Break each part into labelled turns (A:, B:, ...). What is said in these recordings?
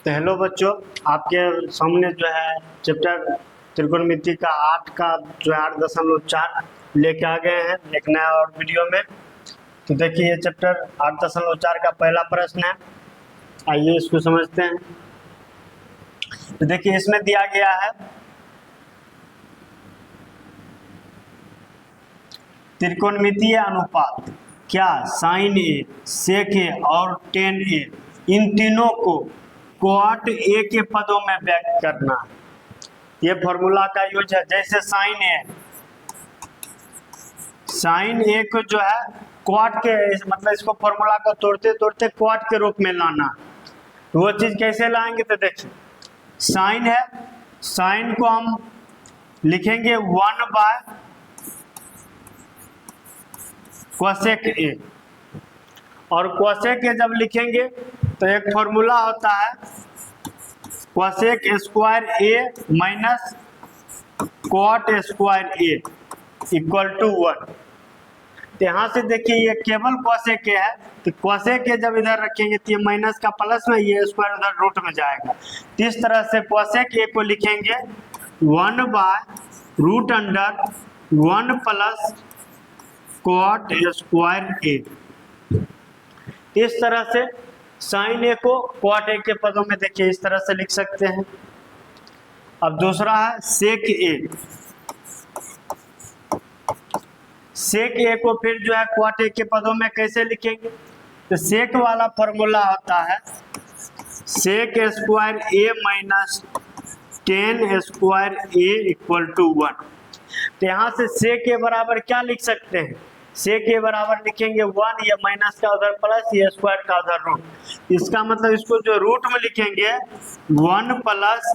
A: तो हेलो बच्चों, आपके सामने जो है चैप्टर त्रिकोणमिति का 8 का जो है 8.4 लेके आ गए हैं एक नया और वीडियो में। तो देखिए ये चैप्टर 8.4 का पहला प्रश्न है, आइए इसको समझते हैं। तो देखिए इसमें दिया गया है त्रिकोणमितीय अनुपात क्या साइन ए, सेक ए और टेन ए इन तीनों को क्वाट ए के पदों में व्यक्त करना है। ये फॉर्मूला का यूज है। जैसे साइन ए को जो है क्वाट के मतलब इसको फॉर्मूला को तोड़ते तोड़ते क्वाट के रूप में लाना। तो वो चीज कैसे लाएंगे, तो देखिए साइन है, साइन को हम लिखेंगे 1 बाय कोसेक ए, और कोसेक ए जब लिखेंगे तो एक फॉर्मूला होता है cosec square A minus cot square A equal to 1। तो यहाँ से देखिए ये केवल कोसेक ए है, तो कोसेक ए जब इधर रखेंगे तो ये माइनस का प्लस में, ये स्क्वायर उधर रूट में जाएगा। तो इस तरह से कोसेक ए को लिखेंगे 1 by root under 1 plus cot square A. इस तरह से साइन ए को क्वाट ए के पदों में देखिए इस तरह से लिख सकते हैं। अब दूसरा है सेक ए। सेक ए को फिर जो है क्वाट ए के पदों में कैसे लिखेंगे, तो सेक वाला फॉर्मूला होता है sec square A minus tan square A equal to 1। तो यहाँ से सेक ए बराबर क्या लिख सकते हैं, सेक ए बराबर लिखेंगे 1, ये माइनस का उधर प्लस, ये स्क्वायर का उधर रूट। इसका मतलब इसको जो रूट में लिखेंगे 1 प्लस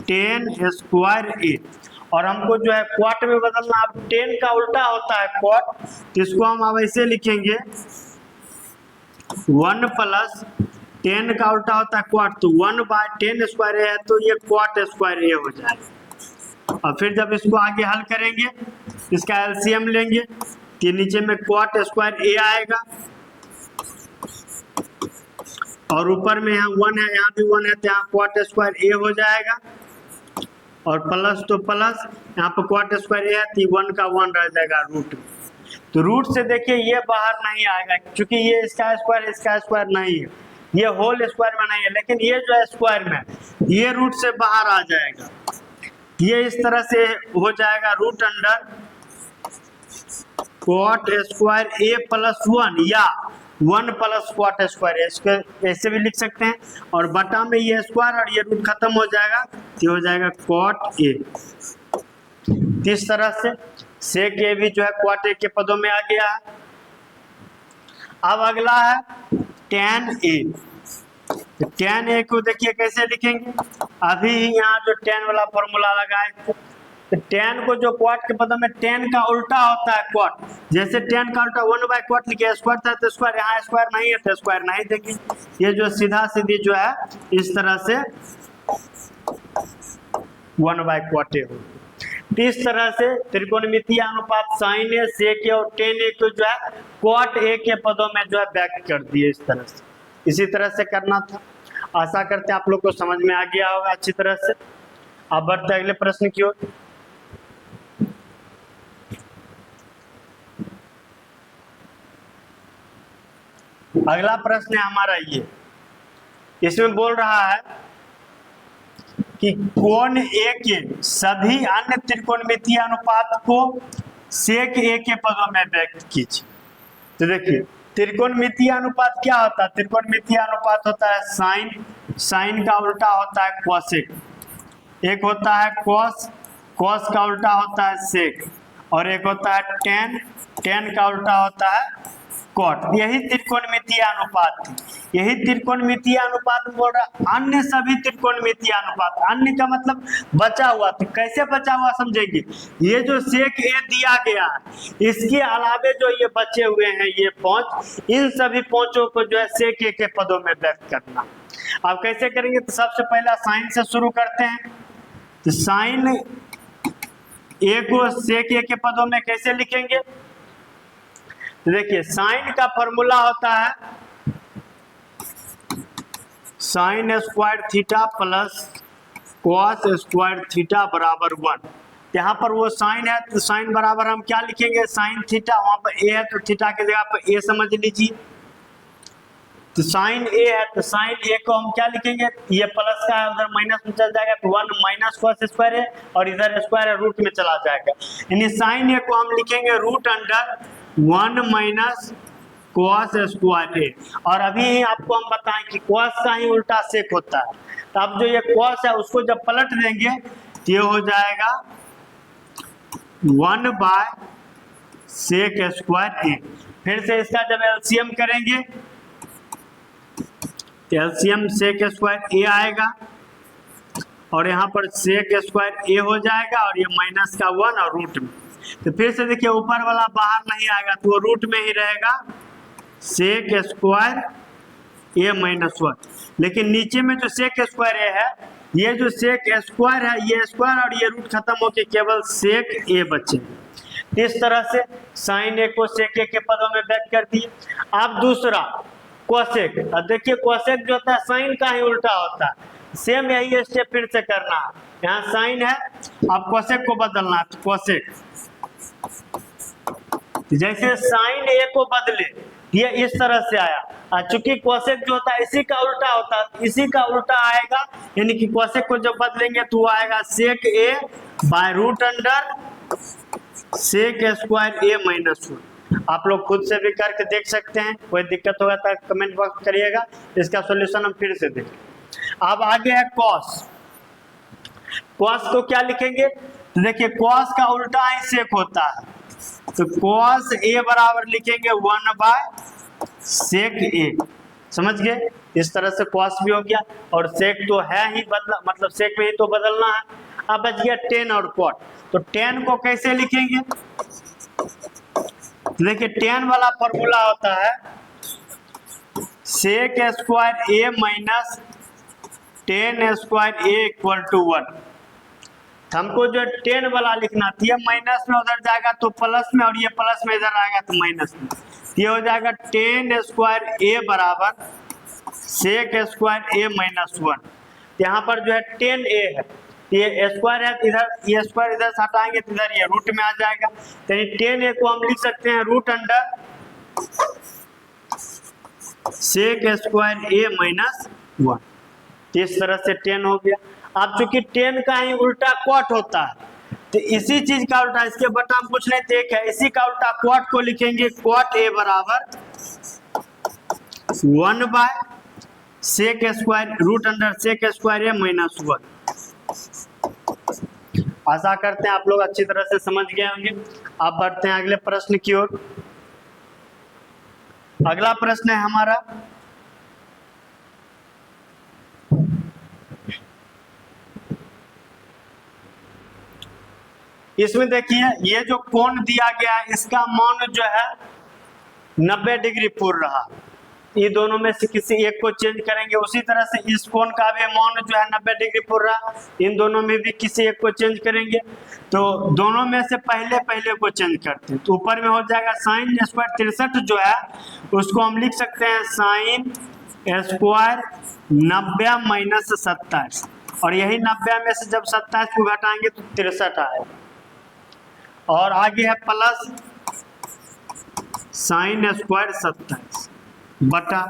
A: 10 स्क्वायर ए, और हमको जो है क्वाट में बदलना। अब 10 का उल्टा होता है क्वाट, तो इसको हम अब ऐसे लिखेंगे 1 प्लस 10 का उल्टा होता है क्वाट, तो 1 बाय 10 स्क्वायर ए है, तो ये क्वाट स्क्वायर ए हो जाएगा। और फिर जब इसको आगे हल करेंगे इसका एलसीएम लेंगे कि नीचे में क्वाट स्क्वायर ए आएगा, और ऊपर में यहाँ 1 है, यहाँ भी 1 है, तो यहाँ क्वाट स्क्वायर ए हो जाएगा, और प्लस तो प्लस, यहाँ पर क्वाट स्क्वायर ए है तो 1 का 1 रह जाएगा रूट में। तो रूट से देखिए ये बाहर नहीं आएगा, क्योंकि ये इसका स्क्वायर नहीं है, ये होल स्क्वायर में नहीं है, लेकिन ये जो है स्क्वायर में, ये रूट से बाहर आ जाएगा। ये इस तरह से हो जाएगा root under क्वाट square A plus 1 या 1 प्लस क्वाट स्क्वायर, इसको ऐसे भी लिख सकते हैं, और बटा में ये स्क्वायर और ये रूट खत्म हो जाएगा, ये हो जाएगा क्वाट ए। इस तरह से सेक ए भी जो है क्वाट ए के पदों में आ गया है। अब अगला है tan ए। tan ए को देखिए कैसे लिखेंगे, अभी यहाँ जो tan वाला फॉर्मूला लगाए थे, तो tan को जो क्वाट के पदों में tan का उल्टा होता है क्वाट। जैसे tan का उल्टा 1 बाय क्वाट लिखे, स्क्वायर था तो स्क्वायर, यहाँ स्क्वायर नहीं है तो स्क्वायर नहीं। देखिए ये जो सीधा सीधी जो है इस तरह से 1 बाय क्वाट ए हो। इस तरह से त्रिकोणमितीय अनुपात साइन ए, सेक ए और tan ए को जो है क्वाट ए के पदों में जो है व्यक्त कर दिए। इस तरह से इसी तरह से करना था। आशा करते हैं आप लोग को समझ में आ गया होगा अच्छी तरह से। अब बढ़ते अगले प्रश्न की ओर। अगला प्रश्न है हमारा ये, इसमें बोल रहा है कि कोण ए के सभी अन्य त्रिकोणमितीय अनुपात को सेक ए के पदों में व्यक्त कीजिए। तो देखिए त्रिकोणमितीय अनुपात क्या होता है, त्रिकोणमितीय अनुपात होता है साइन, साइन का उल्टा होता है कोसेक, एक होता है कॉस, कॉस का उल्टा होता है सेक, और एक होता है टेन, टेन का उल्टा होता है कॉट। यही त्रिकोणमितीय अनुपात थी, यही त्रिकोणमितीय अनुपात बोल रहा। अन्य सभी त्रिकोणमितीय अनुपात, अन्य का मतलब बचा हुआ, तो कैसे बचा हुआ समझेंगे। ये जो सेक ए दिया गया है, इसके अलावे जो ये बचे हुए हैं ये 5, इन सभी 5 को जो है सेक ए के पदों में व्यक्त करना। अब कैसे करेंगे, तो सबसे पहला साइन से शुरू करते हैं। तो साइन ए को सेक ए के पदों में कैसे लिखेंगे, तो देखिए साइन का फॉर्मूला होता है sine square theta plus cos square theta बराबर 1। यहाँ पर वो साइन है तो साइन बराबर हम क्या लिखेंगे, साइन थीटा, वहां पर ए है तो थीटा की जगह पर ए समझ लीजिए। तो साइन ए है तो साइन ए को हम क्या लिखेंगे, ये प्लस का है उधर माइनस में चल जाएगा तो 1 माइनस कॉस स्क्वायर है और इधर स्क्वायर है रूट में चला जाएगा, यानी साइन ए को हम लिखेंगे root under 1 minus cos square A. और अभी आपको हम बताएं कि कॉस का ही उल्टा सेक होता है, तो अब जो ये कॉस है उसको जब पलट देंगे तो ये हो जाएगा 1 बाय सेक स्क्वायर ए। फिर से इसका जब एलसीएम करेंगे एलसीएम सेक स्क्वायर ए आएगा और यहाँ पर सेक स्क्वायर ए हो जाएगा और ये माइनस का 1 और रूट में। तो फिर से देखिए ऊपर वाला बाहर नहीं आएगा तो वो रूट में ही रहेगा सेक स्क्वायर ए माइनस 1। लेकिन नीचे में जो सेक स्क्वायर ए है, ये जो सेक स्क्वायर है ये स्क्वायर और ये रूट खत्म होके केवल सेक ए बचे। इस तरह से साइन ए को सेक ए के पदों में व्यक्त कर दिए। अब दूसरा कोसेक, अब देखिए कोसेक जो होता है साइन का ही उल्टा होता है, सेम यही स्टेप फिर से करना है। यहाँ साइन है, अब कोसेक को बदलना है तो कोसेक, जैसे साइन ए को बदले ये इस तरह से आया, चूंकि कोसेक जो होता है इसी का उल्टा होता है, इसी का उल्टा आएगा, यानी कि कोसेक को जब बदलेंगे तो आएगा sec A by root under sec square A minus 1। आप लोग खुद से भी करके देख सकते हैं, कोई दिक्कत होगा तो कमेंट बॉक्स करिएगा, इसका सॉल्यूशन हम फिर से देखें। अब आगे है कॉस। कॉस को क्या लिखेंगे, तो देखिए कॉस का उल्टा ही सेक होता है, तो कॉस ए बराबर लिखेंगे 1 बाय सेक ए। समझ गए, इस तरह से कॉस भी हो गया और सेक तो है ही बदला, मतलब सेक में ही तो बदलना है। अब बच गया टेन और कॉट, तो टेन को कैसे लिखेंगे, देखिए टेन वाला फॉर्मूला होता है sec square A minus tan square A equal to 1। हमको जो टेन वाला लिखना था, ये माइनस में उधर जाएगा तो प्लस में और ये प्लस में इधर आएगा तो माइनस में, ये हो जाएगा टेन स्क्वायर ए बराबर सेक स्क्वायर ए माइनस 1। यहाँ पर जो है टेन ए है, ये स्क्वायर है, इधर ये स्क्वायर इधर से हटाएंगे तो इधर ये रूट में आ जाएगा, यानी टेन ए को हम लिख सकते हैं root under sec square A minus 1। इस तरह से टेन हो गया। अब चूंकि टेन का ही उल्टा क्वाट होता है, तो इसी चीज का उल्टा, इसके बटा हम कुछ नहीं देख है, इसी का उल्टा क्वाट को लिखेंगे क्वाट ए बराबर 1 by sec square root under sec square A minus 1। आशा करते हैं आप लोग अच्छी तरह से समझ गए होंगे। अब बढ़ते हैं अगले प्रश्न की ओर। अगला प्रश्न है हमारा, इसमें देखिए ये जो कोण दिया गया है इसका मान जो है 90 डिग्री पूर्व रहा, ये दोनों में से किसी एक को चेंज करेंगे। उसी तरह से इस कोण का भी मान जो है 90 डिग्री पूर्व रहा, इन दोनों में भी किसी एक को चेंज करेंगे। तो दोनों में से पहले को चेंज करते हैं, तो ऊपर में हो जाएगा साइन स्क्वायर 63 जो है उसको हम लिख सकते हैं साइन स्क्वायर 90 माइनस 27, और यही 90 में से जब 27 को घटाएंगे तो 63 आएगा। और आगे है प्लस साइन स्क्वायर 27 बटा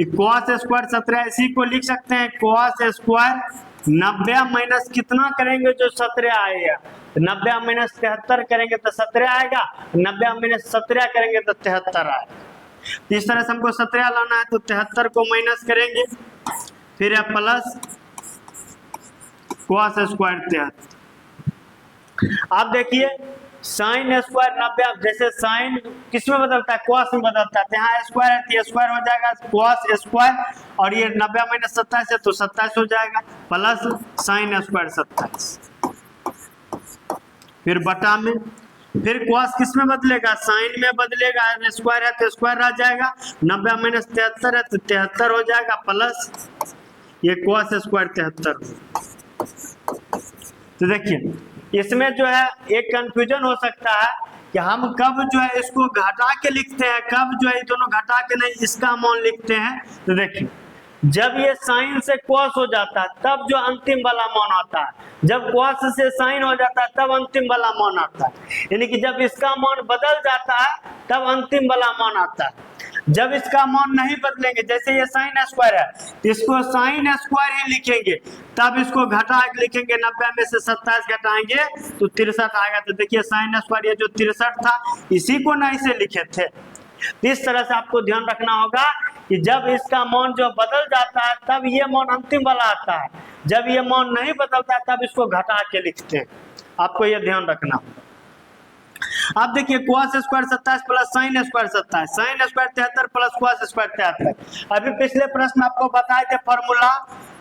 A: कॉस स्क्वायर 17, इसी को लिख सकते हैं कॉस स्क्वायर 90 माइनस कितना करेंगे जो 17 आएगा, 90 माइनस 73 करेंगे तो 17 आएगा, 90 माइनस 17 करेंगे तो 73 आएगा। इस तरह से हमको 17 लाना है तो 73 को माइनस करेंगे, फिर है प्लस कॉस स्क्वायर 73। आप देखिए साइन स्क्वायर 90, जैसे साइन किस में बदलता है, कॉस में बदलता है, यहाँ स्क्वायर है तो स्क्वायर हो जाएगा कॉस स्क्वायर, और ये 90 माइनस 27 है तो 27 हो जाएगा, प्लस साइन स्क्वायर 27, फिर बटा में, फिर कॉस किस में बदलेगा, साइन में बदलेगा, स्क्वायर है तो स्क्वायर आ जाएगा, 90 माइनस 73 है तो 73 हो जाएगा, प्लस ये कॉस स्क्वायर 73। तो देखिए इसमें जो है एक कंफ्यूजन हो सकता है कि हम कब जो है इसको घटा के लिखते हैं, कब जो है दोनों घटा के नहीं इसका मान लिखते हैं। तो देखिए जब ये साइन से कॉस हो जाता है तब जो अंतिम वाला मान आता है, जब कॉस से साइन हो जाता है तब अंतिम वाला मान आता है। यानी कि जब इसका मान बदल जाता है तब अंतिम वाला मान आता है। जब इसका मान नहीं बदलेंगे, जैसे ये साइन स्क्वायर है तो इसको साइन स्क्वायर ही लिखेंगे, तब इसको घटा के लिखेंगे, 90 में से 27 घटाएंगे तो 63 आएगा। तो देखिए साइन स्क्वायर ये जो 63 था इसी को ना इसे लिखे थे। इस तरह से आपको ध्यान रखना होगा कि जब इसका मान जो बदल जाता है तब ये मान अंतिम वाला आता है, जब ये मान नहीं बदलता है तब इसको घटा के लिखते हैं। आपको ये ध्यान रखना। अब देखिए cos square 27 plus sine square 27, sine square 73 plus cos square 73। अभी पिछले प्रश्न आपको बताए थे formula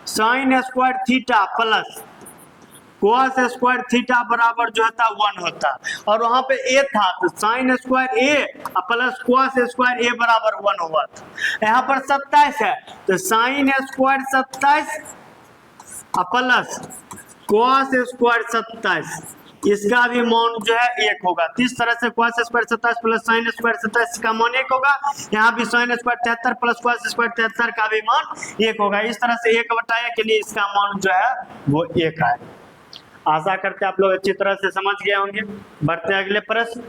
A: sine square theta plus cos square theta बराबर जो होता 1 होता, और वहां पे a था तो sine square a plus cos square a बराबर 1 हुआ था। यहाँ पर 27 है तो sine square 27 plus cos square 27, इसका भी मान जो है 1 होगा। इस तरह से cos square 27 plus sine square 27 का मान 1 होगा। यहाँ भी sine square 73 plus cos square 73 का भी मान 1 होगा। इस तरह से 1 बटाया के लिए इसका मान जो है वो 1 है। आशा करते आप लोग अच्छी तरह से समझ गए होंगे। बढ़ते हैं अगले प्रश्न।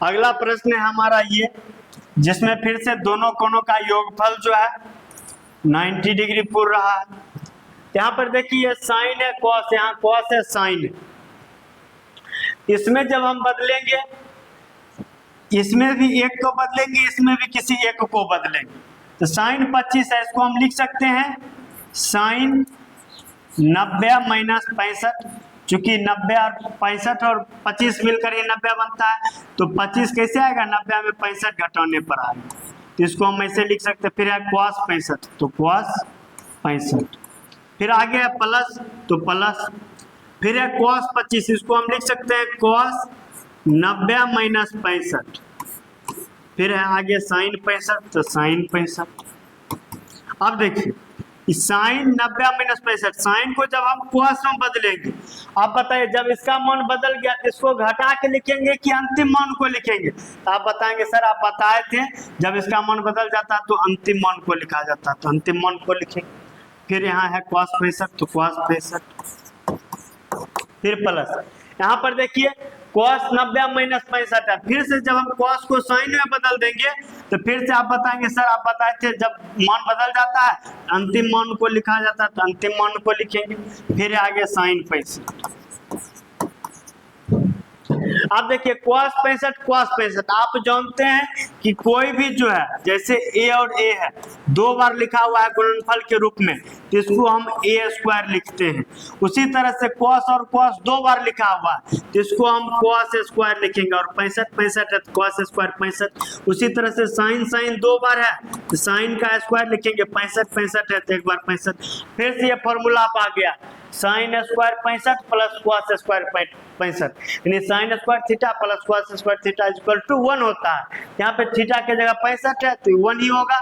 A: अगला प्रश्न है हमारा ये, जिसमें फिर से दोनों कोणों का योगफल जो है 90 डिग्री पूर रहा है। यहाँ पर देखिए साइन है कॉस, यहाँ कॉस है साइन। इसमें जब हम बदलेंगे, इसमें भी एक को बदलेंगे, इसमें भी किसी एक को बदलेंगे। तो साइन 25 है, इसको हम लिख सकते हैं साइन 90 माइनस 65, चूंकि 90 और 65 और 25 मिलकर ही 90 बनता है, तो 25 कैसे आएगा, 90 में 65 घटाने पर आएगा। तो इसको हम ऐसे लिख सकते हैं। फिर है cos 65 तो cos 65, फिर आगे है प्लस तो प्लस, फिर है cos 25, इसको हम लिख सकते हैं cos 90 माइनस 65, फिर है आगे साइन 65 तो साइन 65। अब देखिए साइन 90 माइनस 65, साइन को जब हम cos में बदलेंगे, आप बताइए जब इसका मान बदल गया तो इसको घटा के लिखेंगे कि अंतिम मान को लिखेंगे। तो आप बताएंगे सर आप बताए थे जब इसका मान बदल जाता तो अंतिम मान को लिखा जाता, तो अंतिम मान को लिखेंगे। फिर यहाँ है cos 65 तो cos 65, फिर प्लस, यहाँ पर देखिए cos 90 माइनस 65 है। फिर से जब हम cos को साइन में बदल देंगे तो फिर से आप बताएंगे सर आप बताए थे जब मान बदल जाता है अंतिम मान को लिखा जाता है, तो अंतिम मान को लिखेंगे। फिर आगे साइन 65। अब देखिए cos 65 आप जानते हैं कि कोई भी जो है, जैसे a और a है 2 बार लिखा हुआ है गुणनफल के रूप में, तो इसको हम a स्क्वायर लिखते हैं। उसी तरह से cos और cos 2 बार लिखा हुआ है तो इसको हम cos स्क्वायर लिखेंगे, और 65 है तो cos स्क्वायर 65। उसी तरह से साइन 2 बार है तो साइन का स्क्वायर लिखेंगे, 65 है तो एक बार 65। फिर से ये फॉर्मूला आप आ गया sine square 65 plus cos square 65, यानी sine square theta plus cos square theta equal to 1 होता है। यहाँ पे थीटा की जगह 65 है तो 1 ही होगा।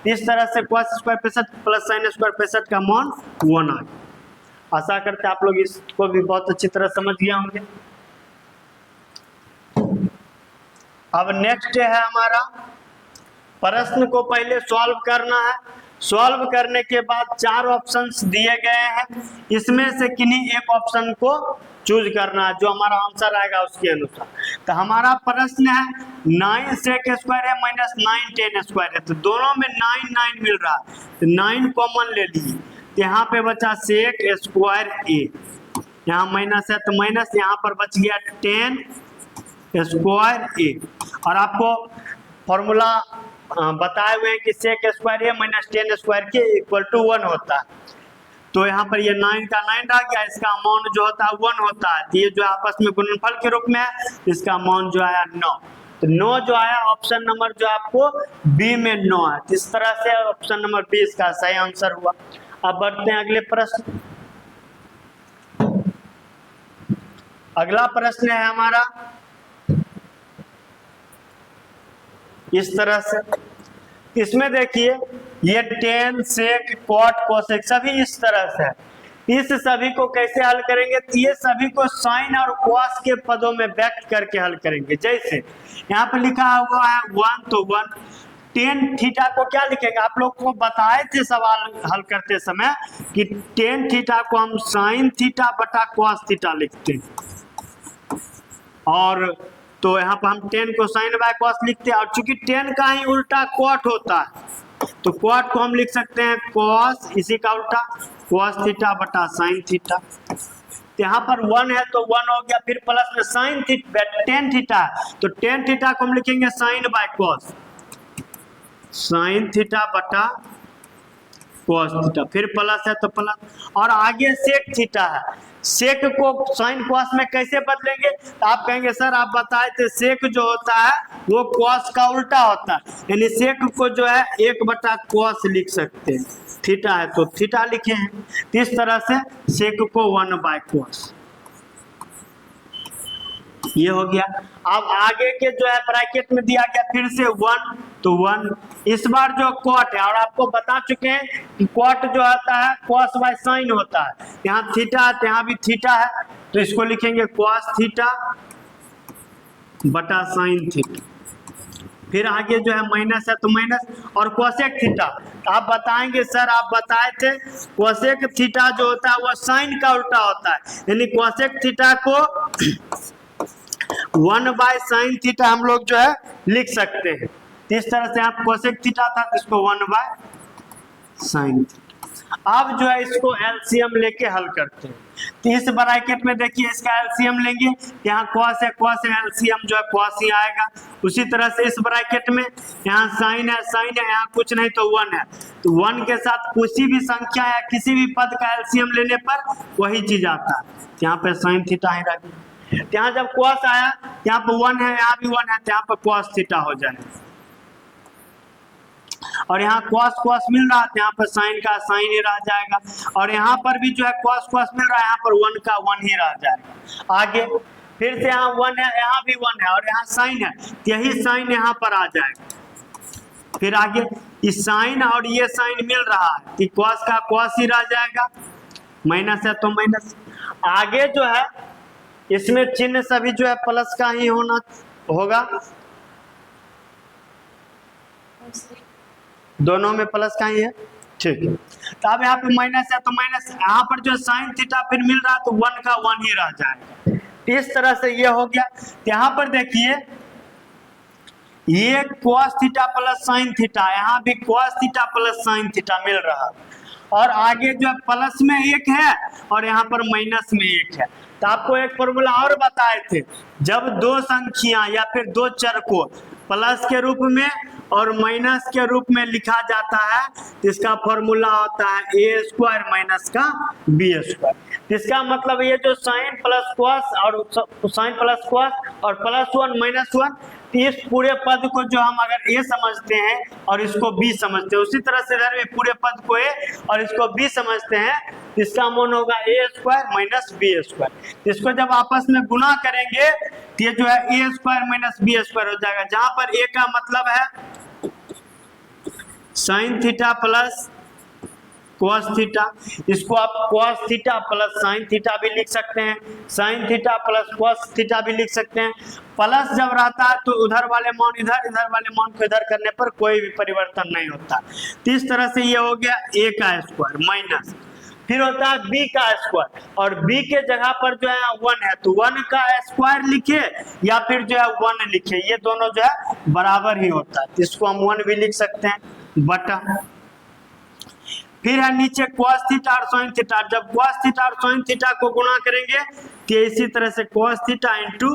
A: इस तरह से cos square 65 plus sign square 65 का मान 1 आ गया। आशा करते हैं आप लोग इसको भी बहुत अच्छी तरह समझ गए होंगे। अब नेक्स्ट है हमारा, प्रश्न को पहले सॉल्व करना है। सॉल्व करने के बाद 4 ऑप्शंस दिए गए हैं, इसमें से किन्हीं एक ऑप्शन को चूज करना है जो हमारा आंसर आएगा उसके अनुसार। तो हमारा प्रश्न है 9 sec स्क्वायर है माइनस 9 tan स्क्वायर है, तो दोनों में 9 मिल रहा है तो 9 कॉमन ले लिए। तो यहाँ पे बचा sec स्क्वायर a, यहाँ माइनस है तो माइनस, यहाँ पर बच गया tan स्क्वायर a। और आपको फॉर्मूला बताए हुए हैं कि sec square a minus tan square के इक्वल टू 1 होता है। तो यहाँ पर ये 9 का 9 रह गया, इसका मान जो होता है 1 होता है। तो ये जो आपस में गुणनफल के रूप में है, इसका मान जो आया 9। तो 9 जो आया ऑप्शन नंबर जो आपको बी में 9 है। इस तरह से ऑप्शन नंबर बी इसका सही आंसर हुआ। अब बढ़ते हैं अगले प्रश्न। अगला प्रश्न है हमारा इस तरह से, इसमें देखिए ये tan sec cot cosec सभी इस तरह से है। इस सभी को कैसे हल करेंगे? तो ये सभी को साइन और कॉस के पदों में व्यक्त करके हल करेंगे। जैसे यहाँ पे लिखा हुआ है 1, तो 1 tan थीटा को क्या लिखेंगे? आप लोग को बताए थे सवाल हल करते समय कि tan थीटा को हम साइन थीटा बटा कॉस थीटा लिखते हैं, और तो यहाँ पर हम tan को साइन बाय कॉस लिखते हैं, और चूंकि tan का ही उल्टा कॉट होता है तो कॉट को हम लिख सकते हैं कॉस, इसी का उल्टा कॉस थीटा बटा साइन थीटा। यहाँ पर 1 है तो 1 हो गया, फिर प्लस में साइन थीटा tan थीटा, तो tan थीटा को हम लिखेंगे sine by cos, sine theta बटा कॉस थीटा, फिर प्लस है तो प्लस, और आगे सेक थीटा है। सेक को साइन कॉस में कैसे बदलेंगे? तो आप कहेंगे सर आप बताए थे सेक जो होता है वो कॉस का उल्टा होता है, यानी सेक को जो है 1 बटा कॉस लिख सकते हैं, थीटा है तो थीटा लिखे हैं। इस तरह से सेक को 1 बाय कॉस, ये हो गया। अब आगे के जो है ब्रैकेट में दिया गया फिर से 1, तो 1 इस बार जो कॉट है, और आपको बता चुके हैं कि कॉट जो होता है कॉस बाय साइन होता है, यहाँ थीटा है तो यहाँ भी थीटा है, तो इसको लिखेंगे कॉस थीटा बटा साइन थीटा। फिर आगे जो है माइनस है तो माइनस, और कोसेक थीटा आप बताएंगे सर आप बताए थे कोसेक थीटा जो होता है वो साइन का उल्टा होता है, यानी कोसेक थीटा को 1 बाय साइन थीटा हम लोग जो है लिख सकते हैं। इस तरह से आप कोसेक थीटा था तो इसको 1 बाय साइन थीटा। अब जो है इसको एलसीएम लेके हल करते हैं, तो इस ब्रैकेट में देखिए इसका एलसीएम लेंगे, यहाँ कॉस है कॉस है, एलसीएम जो है कॉस ही आएगा। उसी तरह से इस ब्रैकेट में यहाँ साइन है साइन है, यहाँ कुछ नहीं तो 1 है, तो 1 के साथ किसी भी संख्या या किसी भी पद का एलसीएम लेने पर वही चीज आता है। यहाँ पे साइन थीटा ही रह गया, यहाँ जब कॉस आया यहाँ पर 1 है, यहाँ भी 1 है, तो यहाँ पर कॉस थीटा हो जाएगा, और यहाँ कॉस कॉस मिल रहा है तो यहाँ पर साइन का साइन ही रह जाएगा, और यहाँ पर भी जो है कॉस कॉस मिल रहा है, यहाँ पर 1 का 1 ही रह जाएगा। आगे फिर से यहाँ 1 है, यहाँ भी 1 है, और यहाँ साइन है, यही साइन यहाँ पर आ जाएगा। फिर आगे इस साइन और ये साइन मिल रहा है कि कॉस का कॉस ही रह जाएगा, माइनस है तो माइनस। आगे जो है इसमें चिन्ह सभी जो है प्लस का ही होना होगा, दोनों में प्लस का ही है, ठीक है। तो अब यहाँ पे माइनस है तो माइनस, यहाँ पर जो साइन थीटा फिर मिल रहा है तो 1 का 1 ही रह जाएगा। इस तरह से ये हो गया। यहाँ पर देखिए ये cos theta plus sine theta, यहाँ भी cos theta plus sine theta मिल रहा है, और आगे जो प्लस में 1 है और यहाँ पर माइनस में 1 है। तो आपको एक फॉर्मूला और बताए थे, जब दो संख्या या फिर दो चर को प्लस के रूप में और माइनस के रूप में लिखा जाता है तो इसका फॉर्मूला होता है a स्क्वायर माइनस का b स्क्वायर। इसका मतलब ये जो साइन प्लस कॉस और साइन प्लस कॉस और प्लस 1 माइनस 1, इस पूरे पद को जो हम अगर a समझते हैं और इसको b समझते हैं, उसी तरह से इधर भी पूरे पद को a और इसको b समझते हैं, इसका मान होगा a square minus b square. इसको जब आपस में गुना करेंगे तो ये जो है a square minus b square हो जाएगा, जहां पर a का मतलब है sine theta plus cos theta, इसको आप cos theta plus sine theta भी लिख सकते हैं, sine theta plus cos theta भी लिख सकते हैं। प्लस जब रहता है तो उधर वाले मान इधर, इधर वाले मान को इधर करने पर कोई भी परिवर्तन नहीं होता। तो इस तरह से ये हो गया a का स्क्वायर माइनस, फिर होता है b का स्क्वायर, और b के जगह पर जो है 1 है तो 1 का स्क्वायर लिखे या फिर जो है 1 लिखे, ये दोनों जो है बराबर ही होता है, तो इसको हम 1 भी लिख सकते हैं बटा। फिर है नीचे cos थीटा और sin थीटा, जब cos थीटा और sin थीटा को गुणा करेंगे तो इसी तरह से cos theta into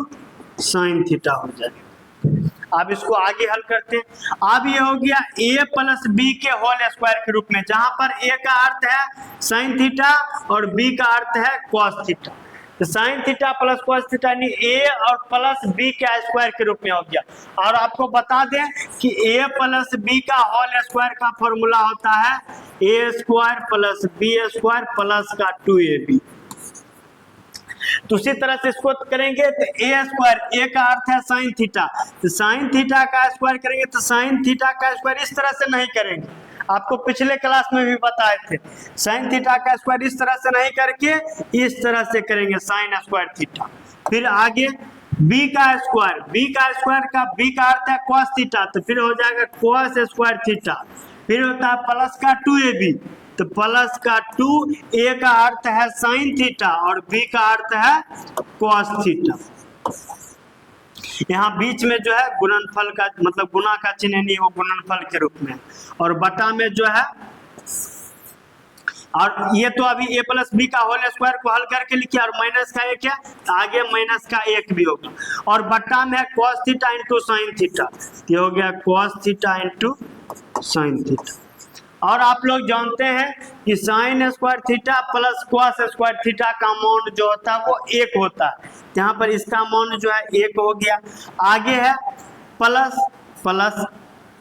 A: sin theta हो जाएगा। अब इसको आगे हल करते हैं। अब ये हो गया a प्लस बी के होल स्क्वायर के रूप में, जहां पर a का अर्थ है sin थीटा और b का अर्थ है cos थीटा, तो sine theta plus cos theta यानी a और प्लस b के स्क्वायर के रूप में हो गया। और आपको बता दें कि a प्लस b का होल स्क्वायर का फॉर्मूला होता है a square plus b square plus का 2ab। तो उसी तरह से इसको करेंगे तो a स्क्वायर, a का अर्थ है साइन थीटा, तो साइन थीटा का स्क्वायर करेंगे तो साइन थीटा का स्क्वायर इस तरह से नहीं करेंगे, आपको पिछले क्लास में भी बताए थे। साइन थीटा का स्क्वायर इस तरह से नहीं करके इस तरह से करेंगे साइन स्क्वायर थीटा। फिर आगे बी का स्क्वायर, बी का स्क्वायर का बी का अर्थ है cos थीटा, तो फिर हो जाएगा cos स्क्वायर थीटा। फिर होता है प्लस का 2ab, तो प्लस का 2a का अर्थ है साइन थीटा और b का अर्थ है cos थीटा। यहाँ बीच में जो है गुणनफल का मतलब गुना का चिन्ह नहीं, वो गुणनफल के रूप में, और बटा में जो है, और ये तो अभी a प्लस बी का होल स्क्वायर को हल करके लिखिए, और माइनस का एक है तो आगे माइनस का एक भी होगा, और बटा में है cos theta into sine theta, ये हो गया cos theta into sine theta. और आप लोग जानते हैं कि sine square theta plus cos square theta का मान जो होता है वो एक होता है, यहाँ पर इसका मान जो है एक हो गया। आगे है plus plus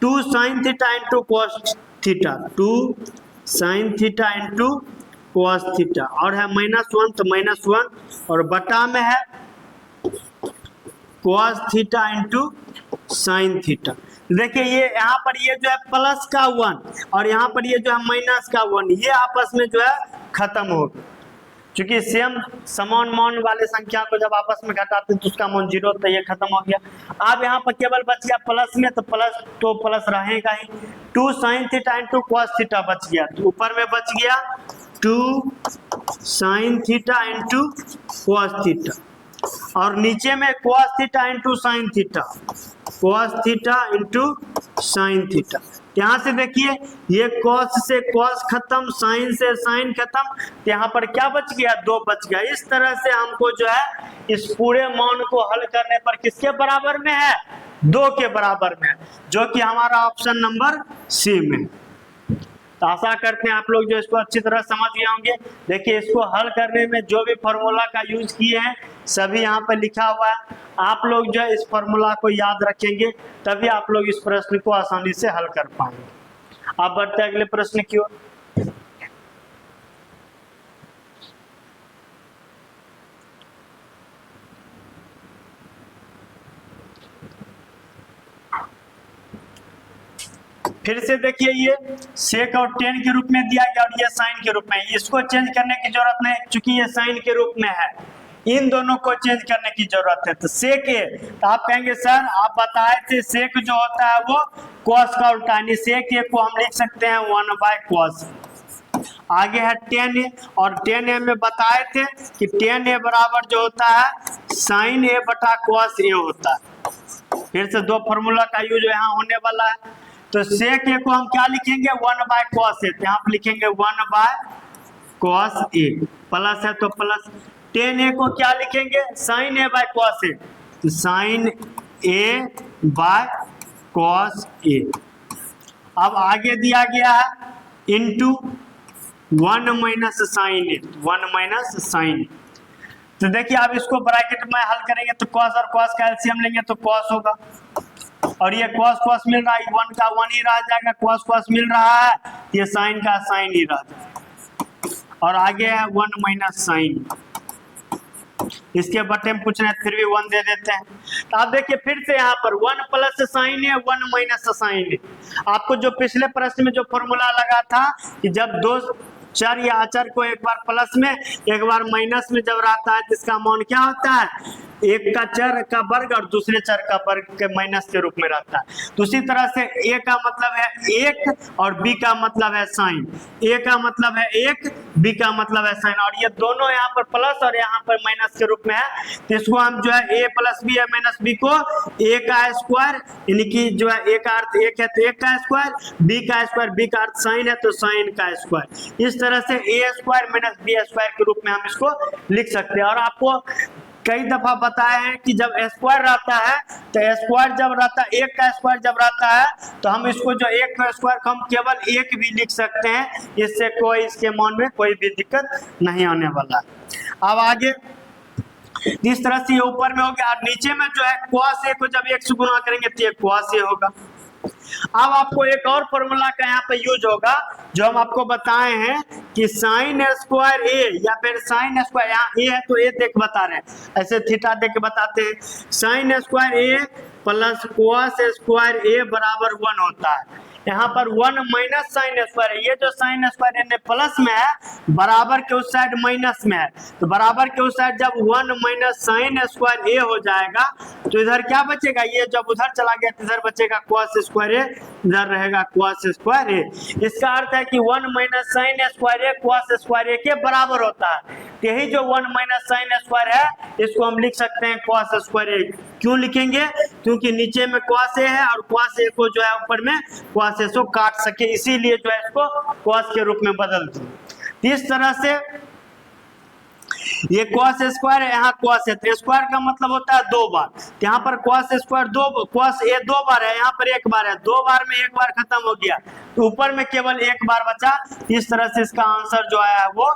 A: 2 sine theta into cos theta, 2 sine theta into cos theta, और है -1 तो -1, और बटा में है cos theta into sine theta. देखिए ये यहाँ पर ये जो है प्लस का 1 और यहाँ पर ये जो है माइनस का 1, ये आपस में जो है खत्म हो गया, क्योंकि सेम समान मान वाले संख्या को जब आपस में घटाते हैं तो उसका मान 0, तो ये खत्म हो गया। अब यहाँ पर केवल बच गया प्लस में, तो प्लस रहेगा ही, 2 sine theta into cos theta बच गया, तो ऊपर में बच गया 2 sine theta into cos theta, और नीचे में cos theta into sine theta, cos theta into sine theta. यहाँ से देखिए ये cos से cos खत्म, साइन से साइन खत्म, तो यहाँ पर क्या बच गया, 2 बच गया। इस तरह से हमको जो है इस पूरे मान को हल करने पर किसके बराबर में है, 2 के बराबर में है, जो कि हमारा ऑप्शन नंबर सी में। तो आशा करते हैं आप लोग जो इसको अच्छी तरह समझ गए होंगे। देखिए इसको हल करने में जो भी फॉर्मूला का यूज किए हैं सभी यहाँ पर लिखा हुआ है, आप लोग जो है इस फॉर्मूला को याद रखेंगे तभी आप लोग इस प्रश्न को आसानी से हल कर पाएंगे। आप बढ़ते अगले प्रश्न की ओर। फिर से देखिए ये सेक और टेन के रूप में दिया गया और ये साइन के रूप में, इसको चेंज करने की जरूरत नहीं क्योंकि ये साइन के रूप में है, इन दोनों को चेंज करने की जरूरत है। तो सेक ए, तो आप कहेंगे सर आप बताए थे सेक जो होता है वो कॉस का उल्टा, यानी सेक ए को हम लिख सकते हैं 1/cos। आगे है टेन ए, और टेन ए में बताए थे कि टेन ए बराबर जो होता है साइन ए बटा cos ए होता है। फिर से 2 फॉर्मूला का यूज यहाँ होने वाला है। तो सेक ए को हम क्या लिखेंगे 1/cos ए, तो यहाँ पे लिखेंगे 1/cos ए, प्लस है तो प्लस। टेन ए को क्या लिखेंगे साइन ए बाय cos ए, तो साइन ए बाय cos ए। अब आगे दिया गया है into 1 minus sign A, 1 minus sign. तो देखिए अब इसको ब्रैकेट में हल करेंगे तो cos और cos का एलसीएम लेंगे तो cos होगा, और ये cos मिल रहा है, 1 का 1 ही रह जाएगा, cos मिल रहा है, ये साइन का साइन ही रह जाएगा, और आगे है 1 माइनस साइन। इसके बटे में पूछ रहे हैं फिर भी 1 दे देते हैं। तो आप देखिए फिर से यहाँ पर 1 प्लस साइन है 1 माइनस साइन है। आपको जो पिछले प्रश्न में जो फॉर्मूला लगा था कि जब 2 चर या अचर को एक बार प्लस में एक बार माइनस में जब रहता है तो इसका मान क्या होता है, एक का चर का वर्ग और दूसरे चर का वर्ग के माइनस के रूप में रहता है। तो उसी तरह से ए का मतलब है 1 और बी का मतलब है साइन, ए का मतलब है 1, बी का मतलब है साइन, और ये दोनों यहाँ पर प्लस और यहाँ पर माइनस के रूप में है। तो इसको हम जो है ए प्लस बी या माइनस बी को ए का स्क्वायर, यानी कि जो है ए का अर्थ 1 है तो 1 का स्क्वायर, बी का स्क्वायर, बी का अर्थ साइन है तो साइन का स्क्वायर, इस तरह से ए स्क्वायर माइनस बी स्क्वायर के रूप में हम इसको लिख सकते हैं। और आपको कई दफा बताया है कि जब स्क्वायर रहता है तो स्क्वायर जब रहता है 1 का स्क्वायर जब रहता है तो हम इसको जो 1 का स्क्वायर को हम केवल 1 भी लिख सकते हैं, इससे कोई इसके मान में कोई भी दिक्कत नहीं होने वाला। अब आगे इस तरह से ये ऊपर में हो गया, और नीचे में जो है cos a को जब 1 से गुना करेंगे तो ये cos a होगा। अब आपको एक और फॉर्मूला का यहाँ पे यूज होगा जो हम आपको बताए हैं कि साइन स्क्वायर ए या फिर साइन स्क्वायर, यहाँ ए है तो ए देख बता रहे हैं, ऐसे थीटा देख के बताते हैं, sine square A plus cos square A बराबर 1 होता है। यहाँ पर 1 माइनस साइन स्क्वायर है, ये जो साइन स्क्वायर यानी प्लस में है बराबर के उस साइड माइनस में है, तो बराबर के उस साइड जब 1 माइनस साइन स्क्वायर ए हो जाएगा तो इधर क्या बचेगा, ये जब उधर चला गया तो इधर बचेगा कॉस स्क्वायर ए, इधर रहेगा कॉस स्क्वायर ए। इसका अर्थ है कि 1 माइनस साइन स्क्वायर ए कॉस स्क्वायर ए के बराबर होता है। यही जो 1 माइनस साइन स्क्वायर है इसको हम लिख सकते हैं कॉस स्क्वायर ए। क्यों लिखेंगे, क्योंकि नीचे में कॉस ए है और कॉस ए को जो है ऊपर में कॉस ए को काट सके, इसीलिए जो है इसको कॉस के रूप में बदल दिए। इस तरह से ये कॉस स्क्वायर है, यहाँ कॉस है, तो स्क्वायर का मतलब होता है 2 बार, तो यहाँ पर कॉस स्क्वायर कॉस ए 2 बार है, यहाँ पर 1 बार है, 2 बार में 1 बार खत्म हो गया तो ऊपर में केवल 1 बार बचा। इस तरह से इसका आंसर जो आया है वो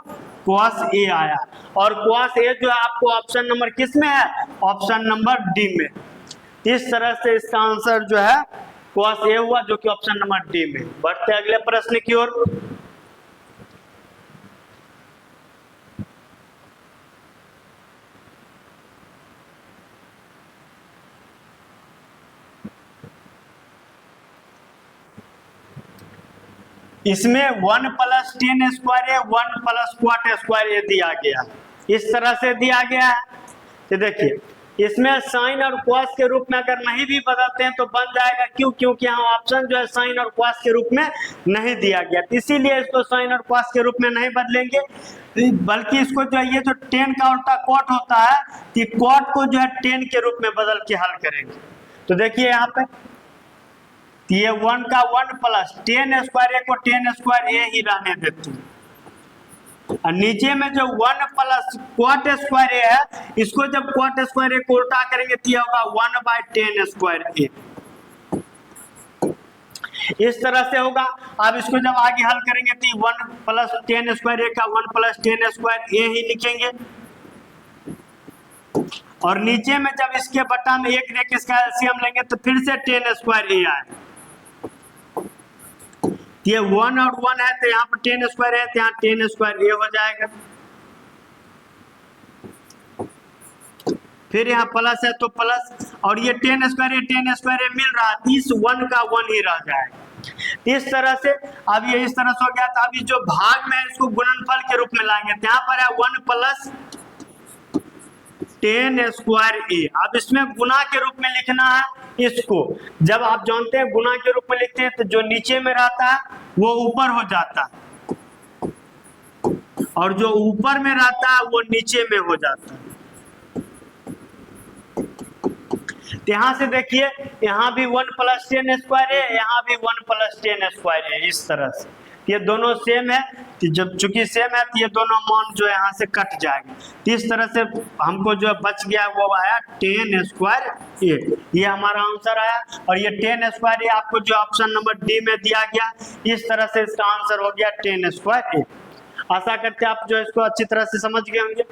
A: कॉस ए आया। और कॉस ए जो है आपको ऑप्शन नंबर किस में है, ऑप्शन नंबर डी में। इस तरह से इसका आंसर जो है कॉस ए हुआ, जो कि ऑप्शन नंबर डी में। बढ़ते अगले प्रश्न की ओर। इसमें 1 प्लस 10 स्क्वायर है, 1 प्लस क्वाट स्क्वायर ये दिया गया, इस तरह से दिया गया है। तो देखिए इसमें साइन और कॉस के रूप में अगर नहीं भी बदलते हैं तो बन जाएगा, क्यों, क्योंकि यहाँ ऑप्शन जो है साइन और कॉस के रूप में नहीं दिया गया, इसीलिए इसको साइन और कॉस के रूप में नहीं बदलेंगे, बल्कि इसको जो है ये जो 10 का उल्टा कॉट होता है कि कॉट को जो है 10 के रूप में बदल के हल करेंगे। तो देखिए यहाँ पे ये 1 का 1 प्लस 10 स्क्वायर ए को 10 स्क्वायर ए ही रहने देते हैं, और नीचे में जो 1 प्लस क्वाट स्क्वायर ए है इसको जब क्वाट स्क्वायर ए को उल्टा करेंगे तो ये होगा 1/10 स्क्वायर ए, इस तरह से होगा। अब इसको जब आगे हल करेंगे तो 1 प्लस 10 स्क्वायर ए का 1 प्लस 10 स्क्वायर ए ही लिखेंगे, और नीचे में जब इसके बटा में एक रेख इसका एलसीएम लेंगे तो फिर से 10 स्क्वायर ए आए। ये 1 और 1 है तो यहाँ पर 10 स्क्वायर है तो यहाँ 10 स्क्वायर ए हो जाएगा, फिर यहाँ प्लस है तो प्लस, और ये 10 स्क्वायर ए मिल रहा है, इस 1 का 1 ही रह जाएगा। इस तरह से अब ये इस तरह से हो गया, तो अभी जो भाग में है इसको गुणनफल के रूप में लाएंगे, तो यहाँ पर है 1 प्लस 10 स्क्वायर ए। अब इसमें गुना के रूप में लिखना है इसको, जब आप जानते हैं गुना के रूप में लिखते हैं तो जो नीचे में रहता है वो ऊपर हो जाता है और जो ऊपर में रहता है वो नीचे में हो जाता है। यहाँ से देखिए यहाँ भी 1 प्लस 10 स्क्वायर है, यहाँ भी 1 प्लस 10 स्क्वायर है, इस तरह से ये दोनों सेम है, तो जब चूंकि सेम है तो ये दोनों मान जो यहाँ से कट जाएगा, तो इस तरह से हमको जो बच गया वो आया 10 स्क्वायर ए, ये हमारा आंसर आया। और ये 10 स्क्वायर ए आपको जो ऑप्शन नंबर डी में दिया गया, इस तरह से इसका आंसर हो गया 10 स्क्वायर ए। आशा करते हैं आप जो इसको अच्छी तरह से समझ गए होंगे।